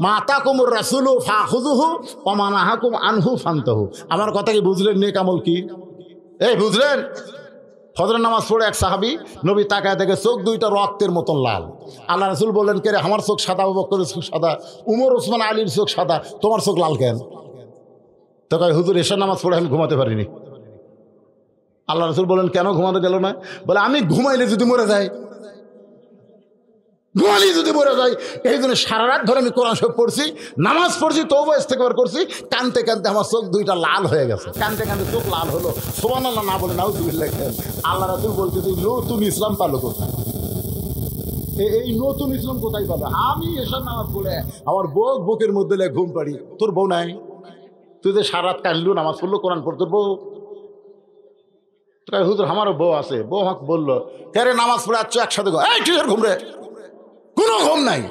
মাতাকুমুর রাসূলু ফাখুযুহু ওয়া মা নাহাকুম আনহু ফান্তাহু। আমার কথা কি বুঝলেন? নেক আমল কি এই বুঝলেন? ফজরের নামাজ পড়ে এক সাহাবী নবী তাকায় দেখে চোখ দুইটা রক্তের মতন লাল। আল্লাহ রাসূল বললেন, কে রে, আমার চোখ সাদা, আবু বকরের চোখ সাদা, উমর ওসমান আলীর চোখ সাদা, তোমার চোখ লাল কেন? তো কয়, হুজুর এশার নামাজ পড়ে আমি ঘুমাতে পারিনি। আল্লাহ রাসূল বললেন, কেন ঘুমাতে গেল না? বলে, আমি ঘুমাইলে যদি মরে যাই, ঘুমালি যদি মরে যায়, এই জন্য সারা রাত ধরে আমি কোরআন শরীফ পড়ছি, নামাজ পড়ছি, তওবা ইস্তেগফার করছি, কানতে কানতে আমার চোখ দুইটা লাল হয়ে গেছে। কানতে কানতে চোখ লাল হলো, সুবহানাল্লাহ না বলে নাউযুবিল্লাহ। আল্লাহ রাসূল বলতে, নতুন ইসলাম পালো কোথায়? এই নতুন ইসলাম কোথায় পাবে? আমি এসব নামাজ পড়ে আমার বুকের মধ্যে ঘুম পাড়ি, তোর বউ নাই? তুই যে সারা রাত কানলু, নামাজ পড়লো, কোরআন পড়, তোর বউ? হুজুর আমারও বউ আছে। বউ আমাকে বললো, কে রে, নামাজ পড়ে আসছো একসাথে, এই তুই ঘুম রে? কোনো ঘুম নাই,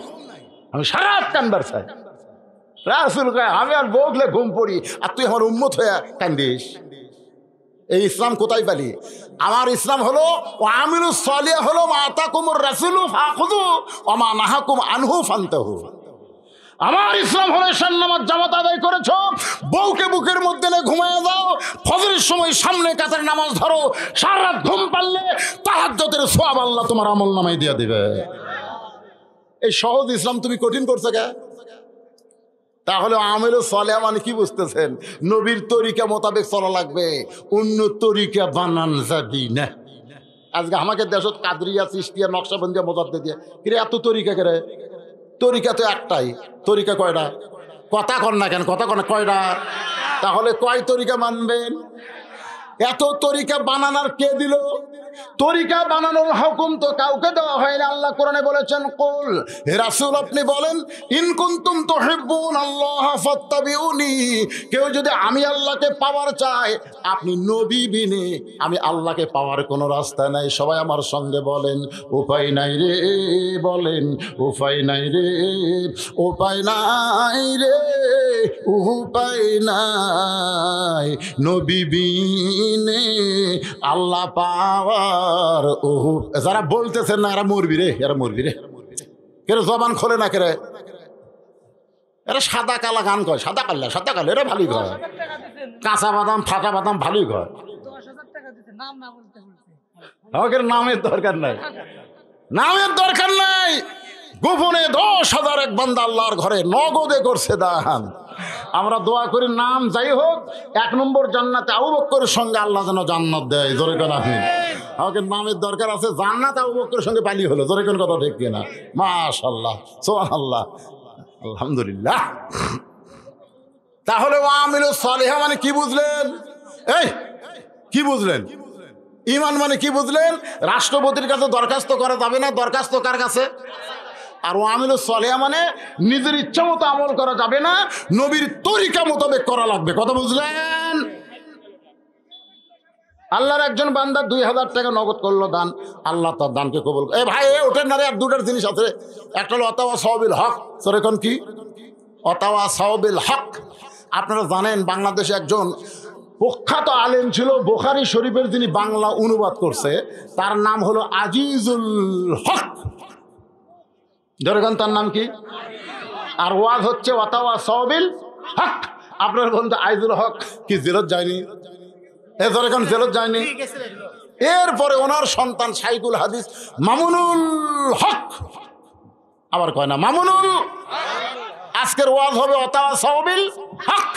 আমি সারা রাত কানবার চাই। রাসূল কয়, আমি আর বউগুলো ঘুম পড়ি, আর তুই আমার উম্মত হয়ে কান্দিস। এই ইসলাম কোথায় পালি? আমার ইসলাম হলো আমিলুস সালিহ, হলো মা আতাকুমুর রাসূলু ফাখুযু ওয়া মা নাহাকুম আনহু ফান্তাহু। আমার ইসলাম হলো এশার নামাজ জামাত আদায় করেছো, বউকে বুকের মধ্যে নিয়ে ঘুমায় যাও, ফজরের সময় সামনে কাতারে নামাজ ধরো, সারা রাত ঘুম পারলে তাহাজ্জুদের সওয়াব আল্লাহ তোমার আমলনামায় দিয়ে দিবে। এই সহজ ইসলাম তুমি কঠিন করছো কে? তাহলে আমিলুস সালিহ মানে কি বুঝতেছেন? নবীর তরিকা মোতাবেক চলা লাগবে, অন্য তরিকা বানান যাবি না। আজকে আমাকে দেশত কাদরিয়া, চিশতিয়া, নকশবন্দিয়া, মোজাদ্দেদ দিয়ে কিরে এত তরিকা করে? তরিকা তো একটাই। তরিকা কয়টা? কথা কন না কেন? কথা কন কয়টা? তাহলে কয় তরিকা মানবেন? এত তরিকা বানানোর কে দিল? তরিকা বানানোর হুকুম তো কাউকে দেওয়া হয়নি। আল্লাহ কোরআনে বলেছেন, কুল, হে রাসূল আপনি বলেন, ইন কুনতুম তুহিব্বুনাল্লাহ ফাত্তাবিউনি, কেউ যদি আমি আল্লাহকে পাওয়ার চায়, আপনি নবী বিনে আমি আল্লাহকে পাওয়ার কোনো রাস্তা নাই। সবাই আমার সঙ্গে বলেন, উপায় নাই রে, বলেন উপায় নাই রে, উপায় নাই রে, উপায় নাই, নবী বিনে আল্লাহ পাওয়ার। যারা বলতেছেন না, এরা মরবি রে, এরা মরবি রে। কেরে জবান খোলে না, কেরে এরা সাদা কালা গান কয়, সাদা কাল্লা, সাদা কাল্লা, এরা ভালোই কয়, কাঁচা বাদাম ফাটা বাদাম ভালোই কয়। আমাদের নামের দরকার নাই, নামের দরকার নাই। গোপনে 10,000 এক বান্দা আল্লাহর ঘরে নগদে করছে দান। আমরা দোয়া করি, নাম যাই হোক, 1 নম্বর জান্নাতে আবু বকরের সঙ্গে আল্লাহ যেন জান্নাত দেয়। জোরে কোন আমিন। আমাদের নামের দরকার আছে, জান্নাত আবু বকরের সঙ্গে পালি হলো। জোরে কোন কথা ঠিক কিনা? মাশাআল্লাহ, সুবহানাল্লাহ, আলহামদুলিল্লাহ। তাহলে আমিলুস সালিহা মানে কি বুঝলেন? এই কি বুঝলেন? ঈমান মানে কি বুঝলেন? রাষ্ট্রপতির কাছে দরখাস্ত করা যাবে না, দরখাস্ত কার কাছে? আর আমিলুস সালিহা মানে নিজের ইচ্ছা মতো আমল করা যাবে না, নবীর তরিকা মোতাবেক করা লাগবে। কথা বুঝলেন? আল্লাহর একজন বান্দা 2000 টাকা নগদ করলো দান, আল্লাহ তার দানকে কবুল। এ ভাই, ওঠেন না রে, আর দুটার জিনিস আছে। একটা হলো অতাওয়া সাওবিল হক। সর এখন কি অতাওয়া সাওবিল হক? আপনারা জানেন বাংলাদেশে একজন প্রখ্যাত আলেম ছিল, বুখারী শরীফের যিনি বাংলা অনুবাদ করছে, তার নাম হলো আজিজুল হক। ধরেন তার নাম কি? আর ওয়াজ হচ্ছে ওয়াতাওয়া সাওবিল হক। আপনার বলতে আইজুল হক কি জেলত যায়নি? এ ধরেন জেলত যায়নি। এরপরে ওনার সন্তান শাইখুল হাদিস মামুনুল হক, আবার কয় না মামুনুল। আজকের ওয়াজ হবে ওয়াতাওয়া সাওবিল হক।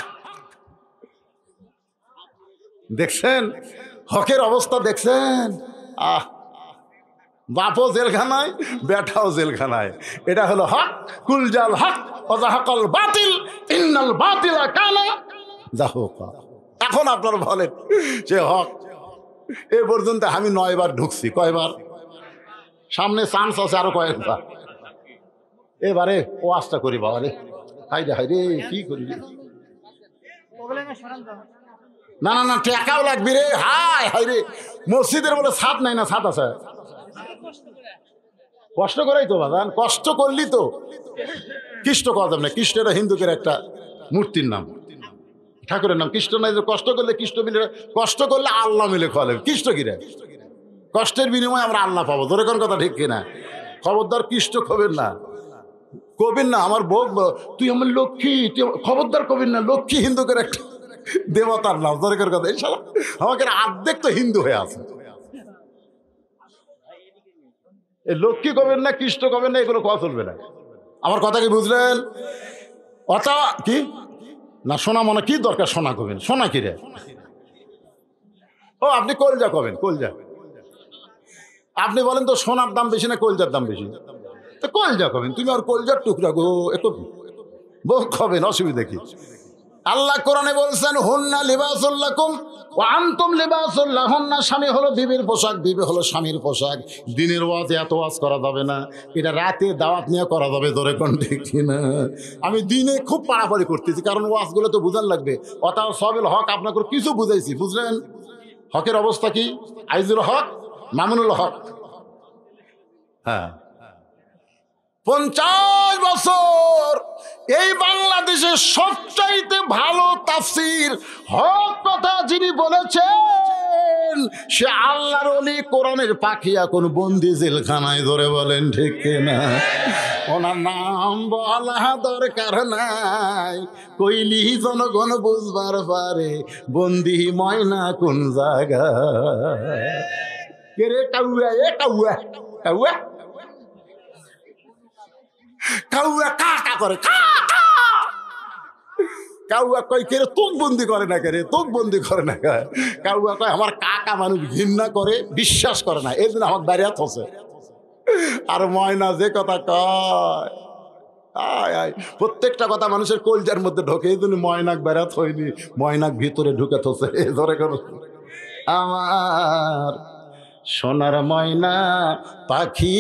দেখছেন হকের অবস্থা? দেখছেন? বাপও জেলখানায়, বেটাও জেলখানায়। এটা হলো হক। কুলজাল হক ওয়াজাহাকাল বাতিল ইন্নাল বাতিলা কানা যাহুকা। এখন আপনারা বলেন যে হক, এ পর্যন্ত আমি 9 বার ঢুকছি। কয়বার? সামনে চান্স আছে আরো কয়েকবার। এবারে ওয়াজটা করি বাবা রে, হাই রে কি করি। না না না, টাকাও লাগবে রে। হায় হায় রে, মসজিদের বলে ছাদ নাই না? ছাদ আছে। কষ্ট করেই তো বাদান, কষ্ট করলি তো। কৃষ্ণ কথা যাবে না, কৃষ্ণ এটা হিন্দুদের একটা মূর্তির নাম, ঠাকুরের নাম কৃষ্ণ নাই। কষ্ট করলে কৃষ্ণ মিলে, কষ্ট করলে আল্লাহ মিলে খাওয়ালে। কৃষ্ণ কিরে, কষ্টের বিনিময়ে আমরা আল্লাহ পাবো। ধরে কোন কথা ঠিক কিনা? খবরদার কৃষ্ণ কবেন না, কবির না। আমার বউ, তুই আমার লক্ষ্মী, তুই খবরদার কবির না। লক্ষ্মী হিন্দুদের একটা দেবতার নাম। দরকার কথা, ইনশাল্লাহ আমাকে অর্ধেক তো হিন্দু হয়ে আছে। এই লক্ষ্মী কবেন না, কৃষ্ণ কবেন না, এগুলো কথা চলবে না। আমার কথা কি বুঝলেন? অথা কি না, সোনা মনে কি দরকার? সোনা কবেন, সোনা কি রে? ও আপনি কলজা কবেন, কলজা। আপনি বলেন তো সোনার দাম বেশি না কলজার দাম বেশি? তো কলজা কবেন, তুমি আর কলজার টুকরা গো একটু বউ খাবেন, অসুবিধা কি? আল্লাহ কোরআনে বলছেন, হুন্না লিবাসুল লাকুম ওয়া আনতুম লিবাসুল লাহুন্না। স্বামী হলো বিবির পোশাক, বিবি হলো স্বামীর পোশাক। দিনের ওয়াজে এত ওয়াজ করা যাবে না, এটা রাতে দাওয়াত নিয়ে করা যাবে। ধরে কোন ঠিক কিনা? আমি দিনে খুব পাড়াপাড়ি করতেছি, কারণ ওয়াজগুলো তো বুঝার লাগবে। অতাও সবেল হক আপনাকে কিছু বুঝাইছি, বুঝলেন? হকের অবস্থা কি? আইজুল হক, মামুনুল হক, হ্যাঁ 50 বছর এই বাংলাদেশের সবচাইতে ভালো তাফসীর হক কথা যিনি বলেছেন, সে আল্লাহর ওলি, কোরআনের পাখি, এখন বন্দি জেলখানায়। ধরে বলেন ঠিক কিনা? ওনার নাম বলা দরকার নাই, কইলি জনগণ বুঝবার পারে বন্দি ময়না কোন জায়গা। কে রে? কাউয়া, এ কাউয়া, কাউয়া, কাউয়া কা কা করে, কা কা। কাউয়া কই কে রে? তোক বন্দি করে না, কে রে? তোক বন্দি করে না। কাউয়া কয় আমার কাকা মানুষ ঘৃণা করে, বিশ্বাস করে না, এই জন্য আমার দাঁড়িয়ে থসে। আর ময়না যে কথা কয়, আয় আয়, প্রত্যেকটা কথা মানুষের কলজার মধ্যে ঢোকে, এই জন্য ময়নাক বেড়াত হয়নি, ময়নাক ভিতরে ঢুকে থসে। ধরে কেন? আমার সোনার ময়না পাখি,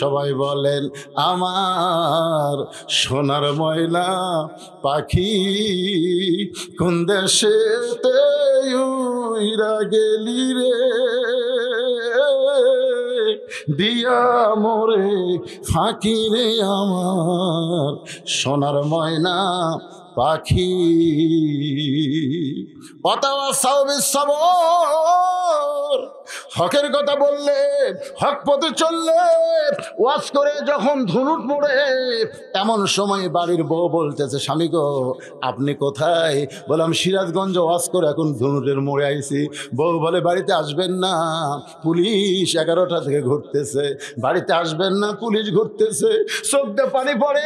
সবাই বলেন আমার সোনার ময়না পাখি, কোন দেশেতে উইরা গেলি রে, দিয়া মোরে ফাঁকি রে আমার সোনার ময়না পাখি। হকের কথা বললে, হক পথে চললে, ওয়াজ করে যখন ধুনুট মোড়ে, এমন সময় বাড়ির বউ বলতেছে, স্বামী গো আপনি কোথায়? বললাম সিরাজগঞ্জ ওয়াজ করে এখন ধুনুটের মোড়ে আইছি। বউ বলে বাড়িতে আসবেন না, পুলিশ 11টা থেকে ঘুরতেছে। বাড়িতে আসবেন না, পুলিশ ঘুরতেছে। চোখ দিয়ে পানি পড়ে।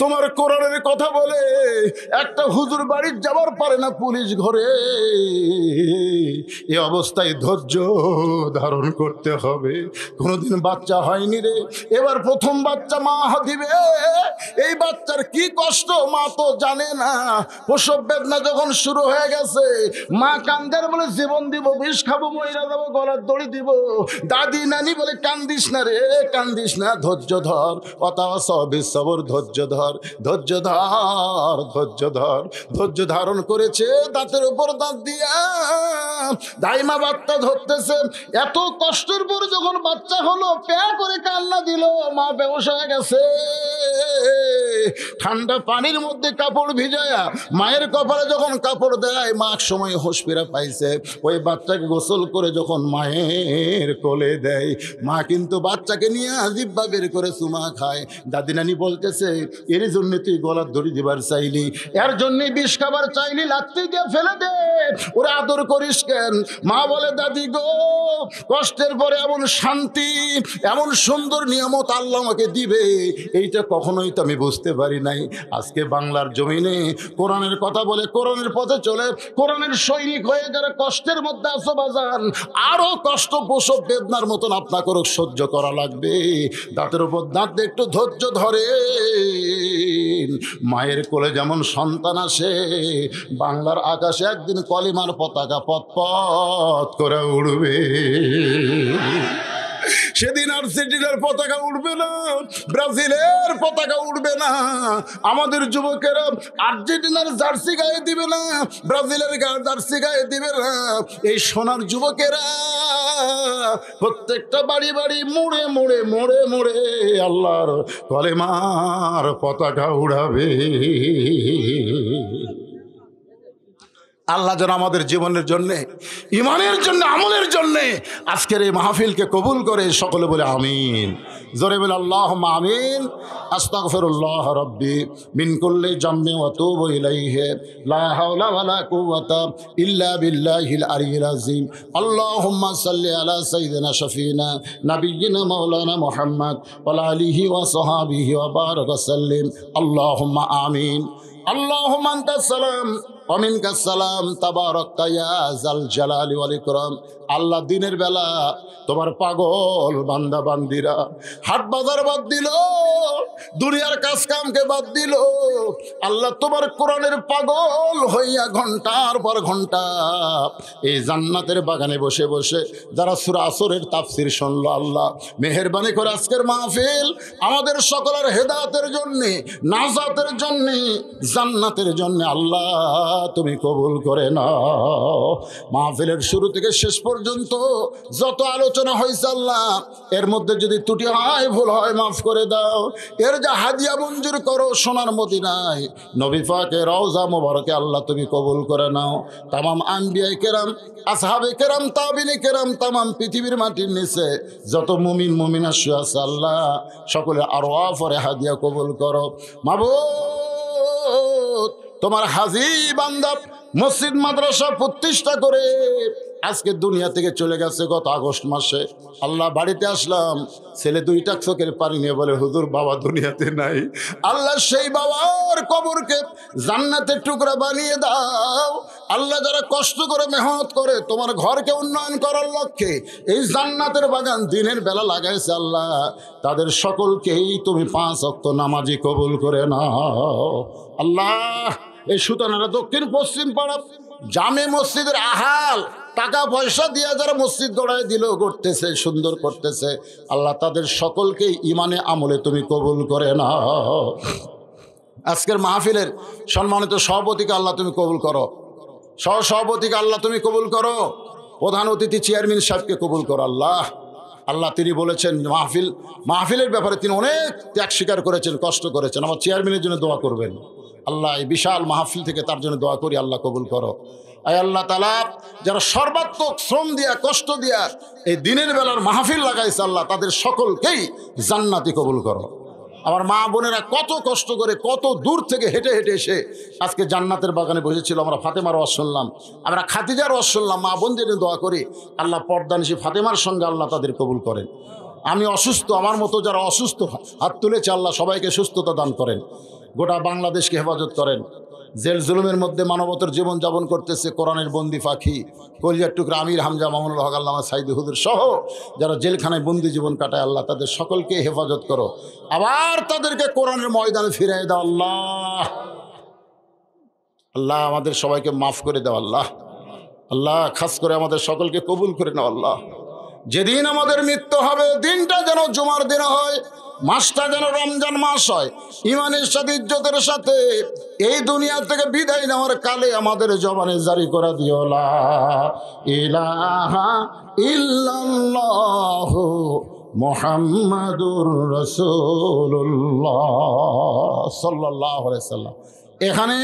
তোমার কোরআনের কথা বলে একটা হুজুর বাড়ি যাবার পারে না, পুলিশ ঘরে। এই অবস্থায় ধৈর্য ধারণ করতে হবে। কোনোদিন বাচ্চা হয়নি রে, এবার প্রথম বাচ্চা মা দিবে। এই বাচ্চার কি কষ্ট মা তো জানে না। প্রসব বেদনা যখন শুরু হয়ে গেছে, মা কান্দের বলে জীবন দিব, বিষ খাবো, মহিলা দেবো, গলার দড়ি দিব। দাদি নানি বলে কান্দিস না রে, কান্দিস না, ধৈর্য ধর। সবর, ধৈর্য ধর, ধৈর্য ধর, ধৈর্য ধর। ধৈর্য ধারণ করেছে, দাঁতের উপর দাঁত দিয়া দাইমা বাচ্চা ধরতেছে। এত কষ্টের পরে যখন বাচ্চা হলো, প্যা করে কান্না দিল, মা বেহুশ হয়ে গেছে। ঠান্ডা পানির মধ্যে কাপড় ভিজায়া মায়ের কপালে যখন কাপড় দেয়, মা সময় হোশ ফেরা পাইছে। ওই বাচ্চাকে গোসল করে যখন মায়ের কোলে দেয়, মা কিন্তু বাচ্চাকে নিয়ে জিব্বা বের করে চুমা খায়। দাদি নানি বলতেছে, এর জন্য তুই গলার দড়ি দিবার চাইলি, এর জন্যই বিষ খাবার চাইলি, লাত্তি দিয়ে ফেলে দে, ওরা আদর করিস কেন? মা বলে, দাদি গো কষ্টের পরে এমন শান্তি, এমন সুন্দর নিয়ামত আল্লাহ আমাকে দিবে, এইটা কখনোই তো আমি বুঝতে পারি নাই। আজকে বাংলার জমিনে কোরআনের কথা বলে, কোরআনের পথে চলে, কোরআনের সৈনিক হয়ে যারা কষ্টের মধ্যে আছো বাজান, আরো কষ্ট প্রসব বেদনার মতন আপনাকেও সহ্য করা লাগবে। দাঁতের উপর দাঁত দিয়ে একটু ধৈর্য ধরে। মায়ের কোলে যেমন সন্তান আসে, বাংলার আকাশে একদিন কলিমার পতাকা পথ পথ করে উড়বে। সেদিন আর্জেন্টিনার পতাকা উঠবে না, ব্রাজিলের পতাকা উঠবে না, আমাদের যুবকেরা আর্জেন্টিনার জার্সি গায়ে দিবে না, ব্রাজিলের জার্সি গায়ে দিবে না। এই সোনার যুবকেরা প্রত্যেকটা বাড়ি বাড়ি মোড়ে মোড়ে মোড়ে মোড়ে আল্লাহর কলেমার পতাকা উড়াবে। আল্লাহ যেন আমাদের জীবনের জন্যে, ইমানের জন্য, আমলের জন্যে আজকের এই মাহফিলকে কবুল করে। সকলে বলে আমিন, জোরে বলে আল্লাহুম্মা আমিন। আস্তাগফিরুল্লাহ রাব্বি মিন কুল্লি জামবি ওয়া তুবু ইলাইহি লা হাওলা ওয়ালা কুওয়াতা ইল্লা বিল্লাহিল আলিয়্যিল আযীম। আল্লাহুম্মা সাল্লি আলা সাইয়্যিদিনা শাফিনা নাবিয়্যিনা মাওলানা মুহাম্মদ ওয়া আলা আলিহি ওয়া সাহবিহি ওয়া বারাক ওয়া সাল্লিম। আল্লাহুম্মা আমিন। আল্লাহুম্মা আনতাস সালাম ওয়া মিনকাস সালাম তাবারাকতা ইয়া যাল জালালি ওয়াল ইকরাম। আল্লাহ দিনের বেলা তোমার পাগল বান্দা বান্দিরা হাট বাজার বাদ দিল, দুনিয়ার কাজ কামকে বাদ দিল, আল্লাহ তোমার কোরআনের পাগল হইয়া ঘন্টার পর ঘন্টা এই জান্নাতের বাগানে বসে বসে যারা সূরা আসরের তাফসীর শুনলো, আল্লাহ মেহেরবানি করে আজকের মাহফিল আমাদের সকলের হেদায়েতের জন্যে, নাজাতের জন্যে, জান্নাতের জন্যে আল্লাহ তুমি কবুল করে নাও। মাহফিলের শুরু থেকে শেষ পর্যন্ত যত আলোচনা হয়েছে আল্লাহ, এর মধ্যে যদি ত্রুটি হয়, ভুল হয়, মাফ করে দাও। এর যা হাদিয়া মঞ্জুর করো সোনার মদিনায় নবী পাকের রওজা মোবারকে আল্লাহ তুমি কবুল করে নাও। তামাম আম্বিয়ায়ে কেরাম, আসহাবে কেরাম, তাবিঈনে কেরাম, তামাম পৃথিবীর মাটির নিচে যত মুমিন মুমিনা শুয়ে আছে আল্লাহ সকলের আরওয়াহ পরে হাদিয়া কবুল করো। মাবুদ তোমার হাজি বান্দা মসজিদ মাদ্রাসা প্রতিষ্ঠা করে আজকে দুনিয়া থেকে চলে গেছে গত আগস্ট মাসে। আল্লাহ বাড়িতে আসলাম, ছেলে দুইটা চোখের পানি নিয়ে বলে হুজুর বাবা দুনিয়াতে নাই। আল্লাহ সেই বাবার কবরকে জান্নাতের টুকরা বানিয়ে দাও। আল্লাহ যারা কষ্ট করে মেহনত করে তোমার ঘরকে উন্নয়ন করার লক্ষ্যে এই জান্নাতের বাগান দিনের বেলা লাগাইছে আল্লাহ, তাদের সকলকেই তুমি 5 ওয়াক্ত নামাজি কবুল করে নাও। আল্লাহ এই সুতানারা দক্ষিণ পশ্চিম পাড়া জামে মসজিদের আহাল টাকা পয়সা দিয়ে যারা মসজিদ গড়ায় দিল, করতেছে, সুন্দর করতেছে, আল্লাহ তাদের সকলকে ইমানে আমলে তুমি কবুল করে নাও। আজকের মাহফিলের সম্মানিত সভাপতিকে আল্লাহ তুমি কবুল করো, সহসভাপতিকে আল্লাহ তুমি কবুল করো, প্রধান অতিথি চেয়ারম্যান সাহেবকে কবুল করো। আল্লাহ আল্লাহ তিনি বলেছেন মাহফিলের ব্যাপারে তিনি অনেক ত্যাগ স্বীকার করেছেন, কষ্ট করেছেন। আমার চেয়ারম্যানের জন্য দোয়া করবেন। আল্লাহ এই বিশাল মাহফিল থেকে তার জন্য দোয়া করি, আল্লাহ কবুল করো। আয় আল্লাহ তাআলা যারা সর্বাত্মক শ্রম দিয়া কষ্ট দিয়া এই দিনের বেলার মাহফিল লাগাইছে আল্লাহ তাদের সকলকেই জান্নাতি কবুল করো। আমার মা বোনেরা কত কষ্ট করে কত দূর থেকে হেঁটে হেঁটে এসে আজকে জান্নাতের বাগানে বসেছিল। আমরা ফাতেমার ওয়াজ শুনলাম, আমরা খাদিজার ওয়াজ শুনলাম। মা বোনদের দোয়া করি আল্লাহ পর্দানিশী ফাতেমার সঙ্গে আল্লাহ তাদের কবুল করেন। আমি অসুস্থ, আমার মতো যারা অসুস্থ হাত তুলেছে আল্লাহ সবাইকে সুস্থতা দান করেন, গোটা বাংলাদেশকে হেফাজত করেন। জেল জুলুমের মধ্যে মানবতার জীবন যাপন করতেছে কোরআনের বন্দি পাখি কলিজার টুকরা আমির হামজা মামুনুল হক আল্লামা সাইদি হুজুর সহ যারা জেলখানায় বন্দি জীবন কাটায় আল্লাহ তাদের সকলকে হেফাজত করো, আবার তাদেরকে কোরআনের ময়দানে ফিরিয়ে দাও। আল্লাহ আল্লাহ আমাদের সবাইকে মাফ করে দাও। আল্লাহ আল্লাহ খাস করে আমাদের সকলকে কবুল করে নাও। আল্লাহ যেদিন আমাদের মৃত্যু হবে দিনটা যেন জুমার দিন হয়, মাসটা যেন রমজান মাস হয়, ইমানের সাথে ইজ্জতের সাথে এই দুনিয়া থেকে বিদায় নেওয়ার কালে আমাদের জবানে জারি করে দিও লা ইলাহা ইল্লাল্লাহু মুহাম্মাদুর রাসূলুল্লাহ সাল্লাল্লাহু আলাইহি ওয়াসাল্লাম। এখানে